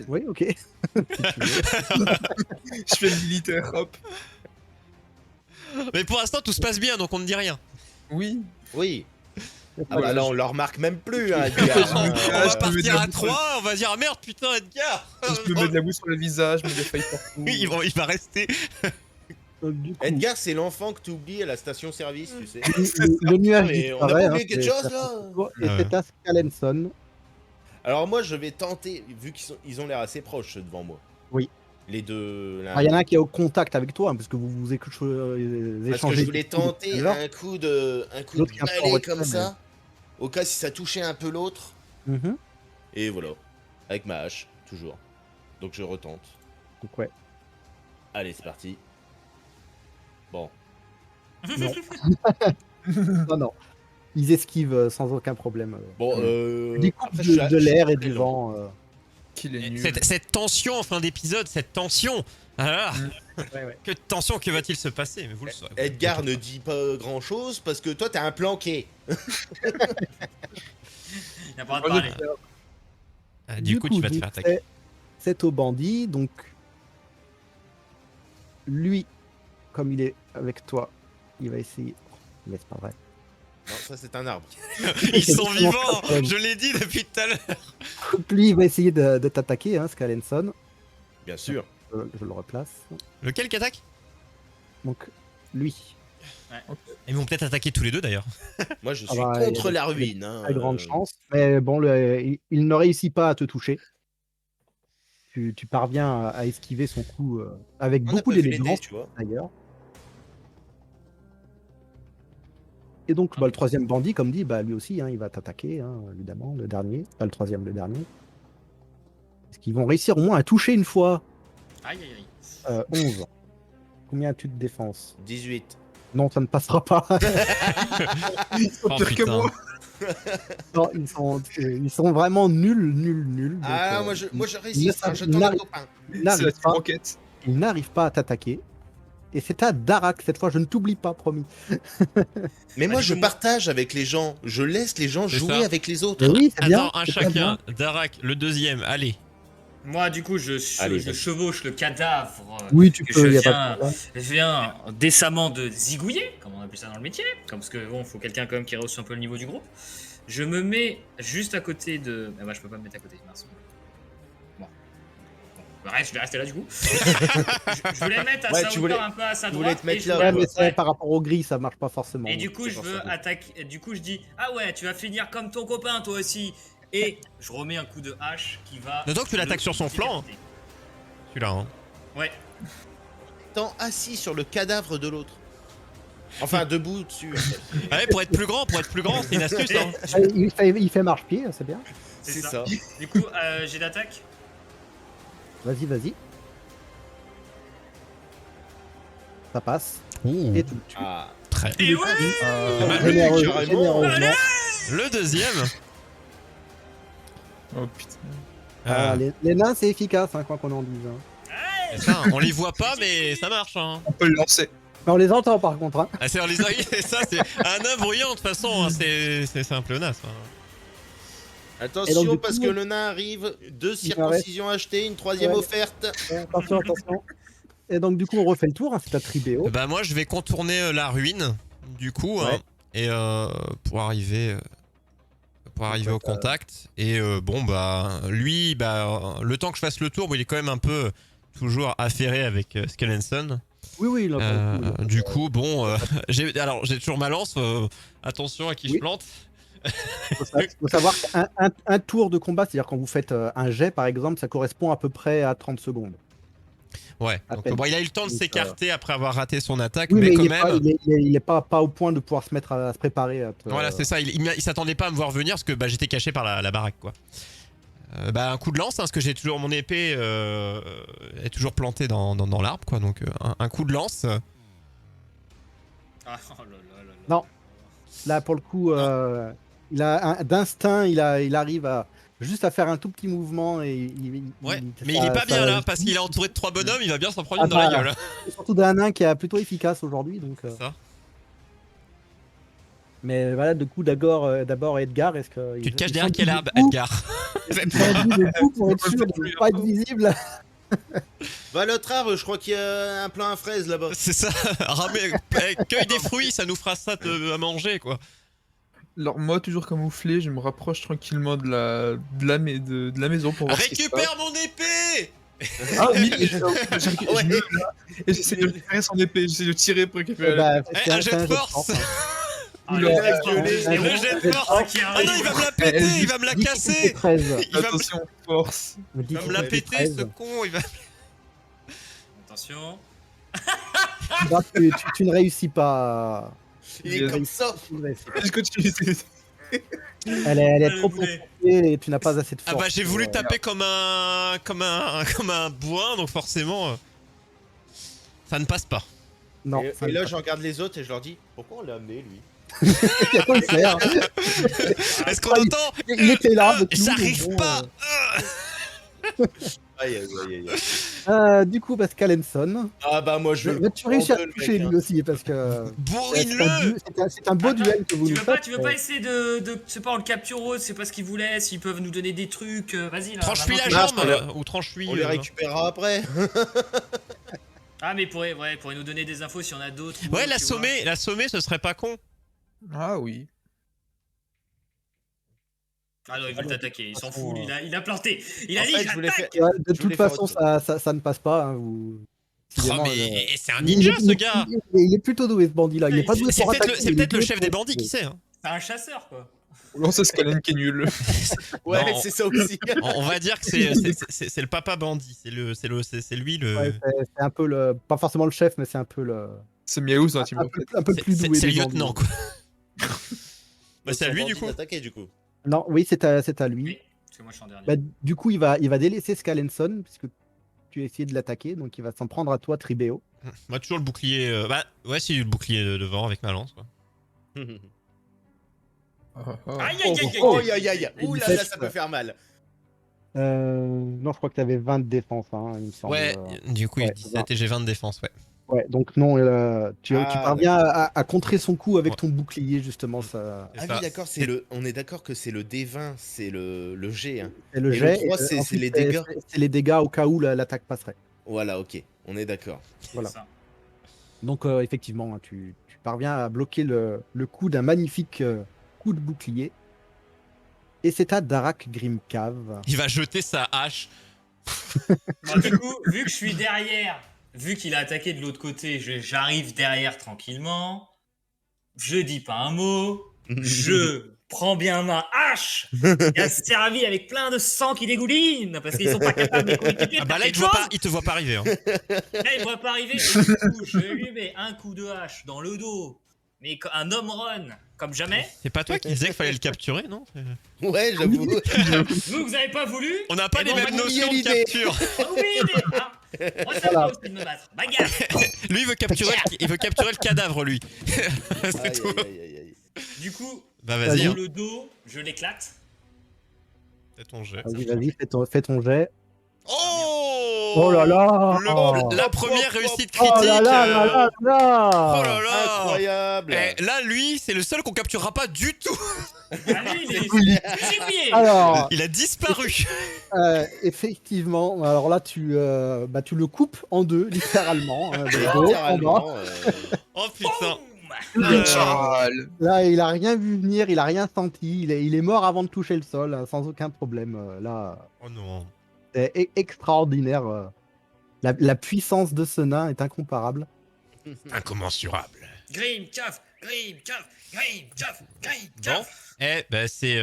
Speaker 1: Oui, ok. Si tu veux.
Speaker 4: Je fais le militaire, hop.
Speaker 2: Mais pour l'instant, tout se passe bien, donc on ne dit rien.
Speaker 4: Oui.
Speaker 3: Oui.
Speaker 1: C'est
Speaker 3: Ah
Speaker 1: pas
Speaker 3: bah
Speaker 1: grave.
Speaker 3: là, on le remarque même plus, hein,
Speaker 2: On
Speaker 3: Edgar.
Speaker 2: va
Speaker 4: je peux
Speaker 2: partir
Speaker 4: me dire
Speaker 2: à
Speaker 4: beaucoup.
Speaker 2: 3, on va dire ah merde putain Edgar.
Speaker 4: Je me mets de la boue sur le visage, je mets des feuilles partout.
Speaker 2: Oui, il va rester.
Speaker 1: Du coup,
Speaker 3: Edgar, c'est l'enfant que tu oublies à la station-service, tu sais.
Speaker 1: le nuage
Speaker 3: Mais on a
Speaker 1: disparaît.
Speaker 3: pas oublié quelque
Speaker 1: c'est-
Speaker 3: chose,
Speaker 1: ça
Speaker 3: là
Speaker 1: fait tour, Et
Speaker 2: Ouais.
Speaker 1: c'est à Scalenson.
Speaker 3: Alors moi, je vais tenter, vu qu'ils ont l'air assez proches devant moi.
Speaker 1: Oui.
Speaker 3: Les deux. là.
Speaker 1: Il y en a un qui est au contact avec toi, hein, parce que vous
Speaker 3: Parce
Speaker 1: échangez.
Speaker 3: que je voulais
Speaker 1: des coups
Speaker 3: tenter
Speaker 1: tout à l'heure.
Speaker 3: un coup de
Speaker 1: L'autre qui est un peu en
Speaker 3: balai
Speaker 1: retrait,
Speaker 3: comme ça, au cas si ça touchait un peu l'autre.
Speaker 1: Mhm.
Speaker 3: Et voilà, avec ma hache, toujours. Donc je retente.
Speaker 1: Donc ouais.
Speaker 3: Allez, c'est parti. Bon,
Speaker 1: Non. Non, non. Ils esquivent sans aucun problème.
Speaker 3: bon.
Speaker 1: Des coups
Speaker 3: après,
Speaker 1: de l'air et
Speaker 3: très
Speaker 1: du
Speaker 3: lent.
Speaker 1: vent.
Speaker 4: Qu'il est nul.
Speaker 2: Cette tension en fin d'épisode, cette tension. Ah,
Speaker 1: Ouais, ouais.
Speaker 2: que de tension, que va-t-il se passer? Mais vous le saurez.
Speaker 3: Edgar ne dit pas grand chose parce que toi t'as un planqué.
Speaker 5: Il n'a pas le droit de
Speaker 4: Moi,
Speaker 5: parler.
Speaker 2: Ah, du coup, tu vas te
Speaker 1: donc,
Speaker 2: faire attaquer.
Speaker 1: c'est au bandit, donc lui, comme il est avec toi, il va essayer. Mais c'est pas vrai.
Speaker 3: Non, ça c'est un arbre.
Speaker 2: Ils sont
Speaker 1: c'est
Speaker 2: vivants.
Speaker 1: vraiment
Speaker 2: Je l'ai dit depuis tout à l'heure.
Speaker 1: Donc lui, il va essayer de t'attaquer, hein, Scalenson.
Speaker 3: Bien sûr.
Speaker 1: Je le replace.
Speaker 2: Lequel qui attaque?
Speaker 1: Donc lui,
Speaker 2: Ils vont peut-être attaquer tous les deux d'ailleurs.
Speaker 3: Moi je
Speaker 1: Ah
Speaker 3: suis
Speaker 1: bah,
Speaker 3: contre
Speaker 1: il y a
Speaker 3: la ruine. Hein,
Speaker 1: très grande chance. Mais bon, il ne réussit pas à te toucher. Tu parviens à esquiver son coup avec
Speaker 3: On a
Speaker 1: beaucoup
Speaker 3: pas vu les
Speaker 1: d'élégance,
Speaker 3: dés, tu vois.
Speaker 1: d'ailleurs. Et donc, le troisième bandit, comme dit, lui aussi, hein, il va t'attaquer, hein, évidemment, le dernier. Pas le troisième, le dernier. Est-ce qu'ils vont réussir au moins à toucher une fois?
Speaker 5: Aïe, aïe, aïe.
Speaker 1: 11. Combien as-tu de défense?
Speaker 3: 18.
Speaker 1: Non, ça ne passera pas.
Speaker 2: Oh,
Speaker 4: Pire que
Speaker 2: putain.
Speaker 4: moi.
Speaker 1: Non, ils sont vraiment nuls. Donc,
Speaker 3: Ah, moi je
Speaker 1: il
Speaker 3: résiste, hein,
Speaker 1: il
Speaker 3: j'attends les
Speaker 1: n'arrive-
Speaker 3: copains.
Speaker 1: il
Speaker 4: C'est la
Speaker 1: n'arrive
Speaker 4: team
Speaker 1: pas,
Speaker 4: Rocket.
Speaker 1: il n'arrive pas à t'attaquer. Et c'est à Darak, cette fois, je ne t'oublie pas, promis.
Speaker 3: Mais moi
Speaker 5: du
Speaker 3: je
Speaker 5: coup,
Speaker 3: partage avec les gens, je laisse les gens
Speaker 2: C'est
Speaker 3: jouer
Speaker 2: ça.
Speaker 3: avec les autres.
Speaker 1: Mais oui, c'est bien.
Speaker 2: Attends, un
Speaker 1: c'est très
Speaker 2: chacun.
Speaker 1: bien.
Speaker 2: Darak, le deuxième. Allez.
Speaker 5: Moi, du coup, je
Speaker 3: Allez,
Speaker 5: je
Speaker 3: vas-y.
Speaker 5: chevauche le cadavre.
Speaker 1: Oui, tu
Speaker 5: que
Speaker 1: peux,
Speaker 5: je
Speaker 1: il n'y a
Speaker 5: viens-
Speaker 1: pas de problème.
Speaker 5: Je viens décemment de zigouiller, comme on appelle ça dans le métier, parce que bon, faut quelqu'un quand même qui rehausse un peu le niveau du groupe. Je me mets juste à côté de. Ah bah, je peux pas me mettre à côté, mince. Bon. Bah, je vais rester là du coup. Je voulais mettre à
Speaker 3: Ouais,
Speaker 5: sa
Speaker 3: tu
Speaker 5: hauteur
Speaker 3: voulais-
Speaker 5: un peu à sa
Speaker 3: tu voulais
Speaker 5: droite.
Speaker 3: te mettre
Speaker 5: et je
Speaker 3: là,
Speaker 5: veux-
Speaker 1: Ouais,
Speaker 3: quoi.
Speaker 1: mais c'est
Speaker 5: Ouais.
Speaker 1: par rapport au gris, ça marche pas forcément.
Speaker 5: Et du coup,
Speaker 3: C'est
Speaker 5: je
Speaker 3: pour
Speaker 5: veux
Speaker 3: ça.
Speaker 5: attaquer. Du coup, je dis ah ouais, tu vas finir comme ton copain, toi aussi. Et je remets un coup de hache qui va.
Speaker 2: Notons que tu l'attaques
Speaker 5: le
Speaker 2: sur son flanc,
Speaker 5: décapiter.
Speaker 2: Celui-là, hein.
Speaker 5: Ouais.
Speaker 3: Étant assis sur le cadavre de l'autre. Enfin, debout dessus.
Speaker 2: Ah ouais, pour être plus grand, c'est une astuce, hein.
Speaker 1: Ah, il fait marche-pied, c'est bien.
Speaker 5: C'est
Speaker 3: C'est
Speaker 5: ça.
Speaker 3: ça.
Speaker 5: Du coup, j'ai d'attaque.
Speaker 1: Vas-y. Ça passe.
Speaker 2: Ouh,
Speaker 1: Et tu le tues.
Speaker 3: Ah.
Speaker 2: très.
Speaker 5: Et ouais.
Speaker 2: Bah, lui,
Speaker 1: Généreusement.
Speaker 3: carrément.
Speaker 2: Le deuxième.
Speaker 4: Oh putain.
Speaker 1: Ah, les nains, c'est efficace, hein, quoi qu'on en dise. Hein.
Speaker 2: C'est ça, on les voit pas, mais ça marche, hein.
Speaker 4: On peut le lancer.
Speaker 1: Mais on les entend par contre. Hein.
Speaker 2: Ah, c'est les oreilles, c'est ça, c'est un nain bruyant, de toute façon, hein, c'est un pléonasme. Hein.
Speaker 1: Et
Speaker 3: Attention,
Speaker 1: donc, du
Speaker 3: parce
Speaker 1: coup,
Speaker 3: que le nain arrive, 2 circoncisions achetées, une 3e
Speaker 1: Ouais.
Speaker 3: offerte.
Speaker 1: Attention. Et donc, du coup, on refait le tour, hein, c'est à Tribéo.
Speaker 2: Bah, moi, je vais contourner la ruine, du coup, hein,
Speaker 1: Ouais.
Speaker 2: et pour arriver au contact. Et bon, bah, lui, bah, le temps que je fasse le tour, bon, il est quand même un peu toujours affairé avec Skellenson.
Speaker 1: Oui, là, pour le coup,
Speaker 2: Du coup, bon, j'ai toujours ma lance. Attention à qui je
Speaker 1: Oui.
Speaker 2: plante.
Speaker 1: faut savoir qu'un tour de combat, c'est-à-dire quand vous faites un jet, par exemple, ça correspond à peu près à 30 secondes.
Speaker 2: Ouais.
Speaker 1: À
Speaker 2: Donc,
Speaker 1: peine.
Speaker 2: bon, il a eu le temps de
Speaker 1: Donc,
Speaker 2: s'écarter après avoir raté son attaque,
Speaker 1: Oui,
Speaker 2: mais
Speaker 1: mais
Speaker 2: quand
Speaker 1: il
Speaker 2: même.
Speaker 1: est pas au point de pouvoir se mettre à se préparer. À te-
Speaker 2: Voilà, c'est ça. Il s'attendait pas à me voir venir parce que bah, j'étais caché par la baraque, quoi. Bah, un coup de lance, hein, parce que j'ai toujours mon épée est toujours plantée dans l'arbre, quoi. Donc un coup de lance.
Speaker 5: Ah, oh là là là là.
Speaker 1: Non. Là, pour le coup, d'instinct, il arrive à juste à faire un tout petit mouvement et
Speaker 2: Ouais. Mais il est pas bien là parce qu'il est entouré de 3 bonhommes. Il va bien s'en prendre une
Speaker 1: Ah
Speaker 2: dans la
Speaker 1: bah,
Speaker 2: gueule.
Speaker 1: surtout d'un nain qui est plutôt efficace aujourd'hui. Donc,
Speaker 2: Ça.
Speaker 1: mais voilà, du coup, d'abord Edgar, est-ce que
Speaker 2: Tu te caches derrière quel arbre, Edgar?
Speaker 1: Ils sont mis debout pour être sûr de ne pas être visible.
Speaker 3: Bah, l'autre arbre, je crois qu'il y a un plein à fraises là-bas.
Speaker 2: C'est ça. Cueille des fruits, ça nous fera ça à manger, quoi.
Speaker 4: Alors moi, toujours camouflé, je me rapproche tranquillement de la maison pour voir ce qui se passe.
Speaker 2: Récupère mon épée!
Speaker 4: Ah oui, et je me mets là, et j'essaie de récupérer son épée, j'essaie de tirer pour récupérer la
Speaker 2: Un jet de force!
Speaker 5: Ah,
Speaker 4: Oula.
Speaker 2: Le jet de force! Ah non, il va me la péter, il va me la casser!
Speaker 1: 13.
Speaker 2: Il va me-
Speaker 4: Attention, force.
Speaker 2: il va me la péter, ce con! Il va...
Speaker 5: attention.
Speaker 1: Là, tu ne réussis pas.
Speaker 3: Il est comme ça.
Speaker 1: Tu ne réussis pas.
Speaker 4: Est-ce que tu...
Speaker 1: Elle est
Speaker 5: Le
Speaker 1: trop
Speaker 5: boulet.
Speaker 1: concentrée et tu n'as pas assez de
Speaker 2: Ah
Speaker 1: force.
Speaker 2: bah j'ai voulu
Speaker 1: pour,
Speaker 2: taper comme un bourrin, donc forcément ça ne passe pas.
Speaker 1: Non,
Speaker 3: Et,
Speaker 1: ça
Speaker 3: et
Speaker 1: ne
Speaker 3: là,
Speaker 1: passe
Speaker 3: je regarde les autres et je leur dis pourquoi on l'a amené lui?
Speaker 1: pas. Il y a quoi le faire
Speaker 2: Est-ce qu'on entend
Speaker 1: Il était là avec nous,
Speaker 2: J'arrive
Speaker 1: mais bon,
Speaker 2: pas.
Speaker 3: Aïe aïe aïe aïe.
Speaker 1: Du coup, Pascal Henson.
Speaker 3: Ah bah moi je.
Speaker 1: Tu réussis à
Speaker 3: prends
Speaker 1: le
Speaker 3: deux,
Speaker 1: toucher
Speaker 3: mec,
Speaker 1: lui aussi parce que
Speaker 2: Bourrine-le.
Speaker 1: c'est un beau
Speaker 5: Attends,
Speaker 1: duel que vous
Speaker 5: Tu
Speaker 1: nous
Speaker 5: veux pas,
Speaker 1: faites.
Speaker 5: tu veux pas essayer de, je sais pas, on le capture au, c'est pas ce qu'ils voulaient, s'ils peuvent nous donner des trucs, vas-y là.
Speaker 2: Tranche-lui la
Speaker 5: maintenant,
Speaker 2: jambe
Speaker 3: on
Speaker 2: ou tranche-lui.
Speaker 3: On les récupérera après.
Speaker 5: Ah mais pourrait nous donner des infos s'il y en a d'autres. ou
Speaker 2: Ouais,
Speaker 5: autres,
Speaker 2: la
Speaker 5: tu vois.
Speaker 2: sommer, ce serait pas con.
Speaker 4: Ah oui.
Speaker 5: Ah non, ils veulent t'attaquer, ils s'en
Speaker 1: façon,
Speaker 5: foutent, il a planté. Il a
Speaker 3: En
Speaker 5: dit,
Speaker 3: fait, je voulais
Speaker 5: j'attaque.
Speaker 3: faire.
Speaker 1: Ouais, de
Speaker 3: Je
Speaker 1: toute
Speaker 3: voulais faire
Speaker 1: façon,
Speaker 3: autre
Speaker 1: ça ne passe pas. Hein, vous...
Speaker 2: Oh,
Speaker 1: Décidément,
Speaker 2: mais c'est un
Speaker 1: il
Speaker 2: ninja
Speaker 1: est-
Speaker 2: ce gars.
Speaker 1: il est plutôt doué ce bandit là. Il est pas doué
Speaker 2: C'est
Speaker 1: pour
Speaker 2: peut-être
Speaker 1: attaquer.
Speaker 2: c'est
Speaker 1: il est
Speaker 2: peut-être le
Speaker 1: doué
Speaker 2: chef
Speaker 1: pour-
Speaker 2: des bandits, qui sait. Hein.
Speaker 5: C'est un chasseur quoi.
Speaker 4: Non, c'est Scalen qui est nul.
Speaker 3: Ouais,
Speaker 2: Non.
Speaker 3: c'est ça aussi.
Speaker 2: On va dire que c'est le papa bandit. C'est lui le.
Speaker 1: Ouais, c'est un peu le, pas forcément le chef, mais c'est un peu le,
Speaker 4: C'est Miaouz dans la Team
Speaker 1: un
Speaker 4: Rocket.
Speaker 1: peu plus doué.
Speaker 2: C'est le
Speaker 1: des
Speaker 2: lieutenant
Speaker 1: bandits.
Speaker 2: quoi. Bah c'est à lui du coup.
Speaker 3: Attaquer du coup.
Speaker 1: Non, oui, c'est à lui.
Speaker 5: Oui, parce que moi je suis en dernier.
Speaker 1: Bah, du coup, il va délaisser Scalenson puisque tu as essayé de l'attaquer, donc il va s'en prendre à toi, Tribéo.
Speaker 2: Moi toujours le bouclier. Bah ouais, si le bouclier devant avec ma lance quoi.
Speaker 4: Ah, ah.
Speaker 5: Aïe aïe aïe aïe.
Speaker 3: Oh aïe aïe aïe.
Speaker 1: Il
Speaker 3: Ouh là
Speaker 1: fait-
Speaker 3: là, ça peut faire mal.
Speaker 1: Non, je crois que tu avais 20 de défense, hein, il me semble.
Speaker 2: Ouais, du coup il
Speaker 1: ouais,
Speaker 2: 17 et j'ai 20 de défense, ouais.
Speaker 1: Ouais, donc non, tu
Speaker 3: Ah,
Speaker 1: parviens à contrer son coup avec
Speaker 2: Ouais.
Speaker 1: ton bouclier, justement. Ça,
Speaker 3: Ah oui, d'accord, c'est le. On est d'accord que c'est le D20, c'est le G. Hein.
Speaker 1: c'est le
Speaker 3: Et
Speaker 1: jet.
Speaker 3: le 3, c'est
Speaker 1: ensuite,
Speaker 3: les dégâts.
Speaker 1: C'est les dégâts au cas où l'attaque passerait.
Speaker 3: Voilà, ok, on est d'accord.
Speaker 1: Voilà.
Speaker 5: Ça.
Speaker 1: Donc, effectivement, hein, tu parviens à bloquer le coup d'un magnifique coup de bouclier. Et c'est à Darak Grimcave.
Speaker 2: Il va jeter sa hache.
Speaker 5: Bon, du coup, vu que je suis derrière, vu qu'il a attaqué de l'autre côté, j'arrive derrière tranquillement. Je dis pas un mot. Je prends bien ma hache qui a servi avec plein de sang qui dégouline parce qu'ils sont pas capables de coéquipiers de
Speaker 2: Ah bah là
Speaker 5: faire
Speaker 2: il te
Speaker 5: quelque
Speaker 2: voit
Speaker 5: chose.
Speaker 2: pas, il te voit pas arriver. Hein.
Speaker 5: Là, il ne voit pas arriver. Et du coup, je lui mets un coup de hache dans le dos. Mais un home run comme jamais.
Speaker 2: C'est pas toi qui disais qu'il fallait le capturer, non?
Speaker 3: Ouais, j'avoue.
Speaker 5: Vous avez pas voulu.
Speaker 2: On n'a pas
Speaker 5: Eh
Speaker 2: les
Speaker 5: ben, on
Speaker 2: mêmes
Speaker 5: va
Speaker 2: notions de
Speaker 3: l'idée.
Speaker 2: capture.
Speaker 5: Ah oui, mais, hein. Moi, ça me va aussi de me battre. Bagarre.
Speaker 2: Lui il veut capturer le cadavre lui. C'est
Speaker 3: Aïe,
Speaker 2: tout.
Speaker 3: aïe, aïe, aïe.
Speaker 5: Du coup,
Speaker 2: Bah vas-y,
Speaker 5: dans
Speaker 2: hein.
Speaker 5: le dos, je l'éclate.
Speaker 2: Fais ton jet.
Speaker 1: Vas-y, fais ton jet.
Speaker 2: Oh
Speaker 1: Oh là là
Speaker 2: La première réussite
Speaker 1: Oh
Speaker 2: critique.
Speaker 1: là là là là là
Speaker 2: Oh là là.
Speaker 3: Incroyable.
Speaker 2: Eh, là lui c'est le seul qu'on capturera pas du tout.
Speaker 5: Allez, il est oublié.
Speaker 1: Alors,
Speaker 2: Il a disparu.
Speaker 1: effectivement, alors là, tu le coupes en deux, littéralement. Hein, de haut en bas.
Speaker 3: Littéralement.
Speaker 2: Oh putain.
Speaker 1: Là, il a rien vu venir, il a rien senti, il est mort avant de toucher le sol, hein, sans aucun problème. Là,
Speaker 2: Oh non.
Speaker 1: c'est extraordinaire. La puissance de ce nain est incomparable.
Speaker 2: Incommensurable.
Speaker 5: Grim, caf, grim, caf, grim, caf, grim,
Speaker 2: Bon.
Speaker 5: caf.
Speaker 2: Eh ben c'est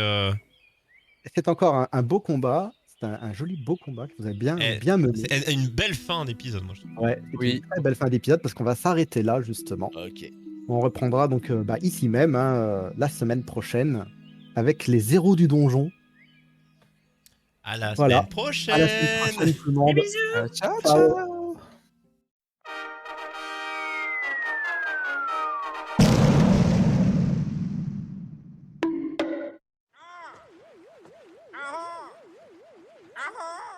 Speaker 1: C'est encore un beau combat. C'est un joli beau combat que vous avez bien mené.
Speaker 2: c'est une belle fin d'épisode moi je trouve.
Speaker 1: Ouais, c'est
Speaker 4: Oui.
Speaker 1: une très belle fin d'épisode parce qu'on va s'arrêter là justement.
Speaker 3: Ok.
Speaker 1: On reprendra donc ici même la semaine prochaine avec les héros du donjon.
Speaker 2: À la
Speaker 1: Voilà.
Speaker 2: semaine prochaine.
Speaker 1: À la semaine prochaine tout le monde.
Speaker 4: Ciao,
Speaker 1: Ciao.
Speaker 4: ciao.
Speaker 6: Uh-huh.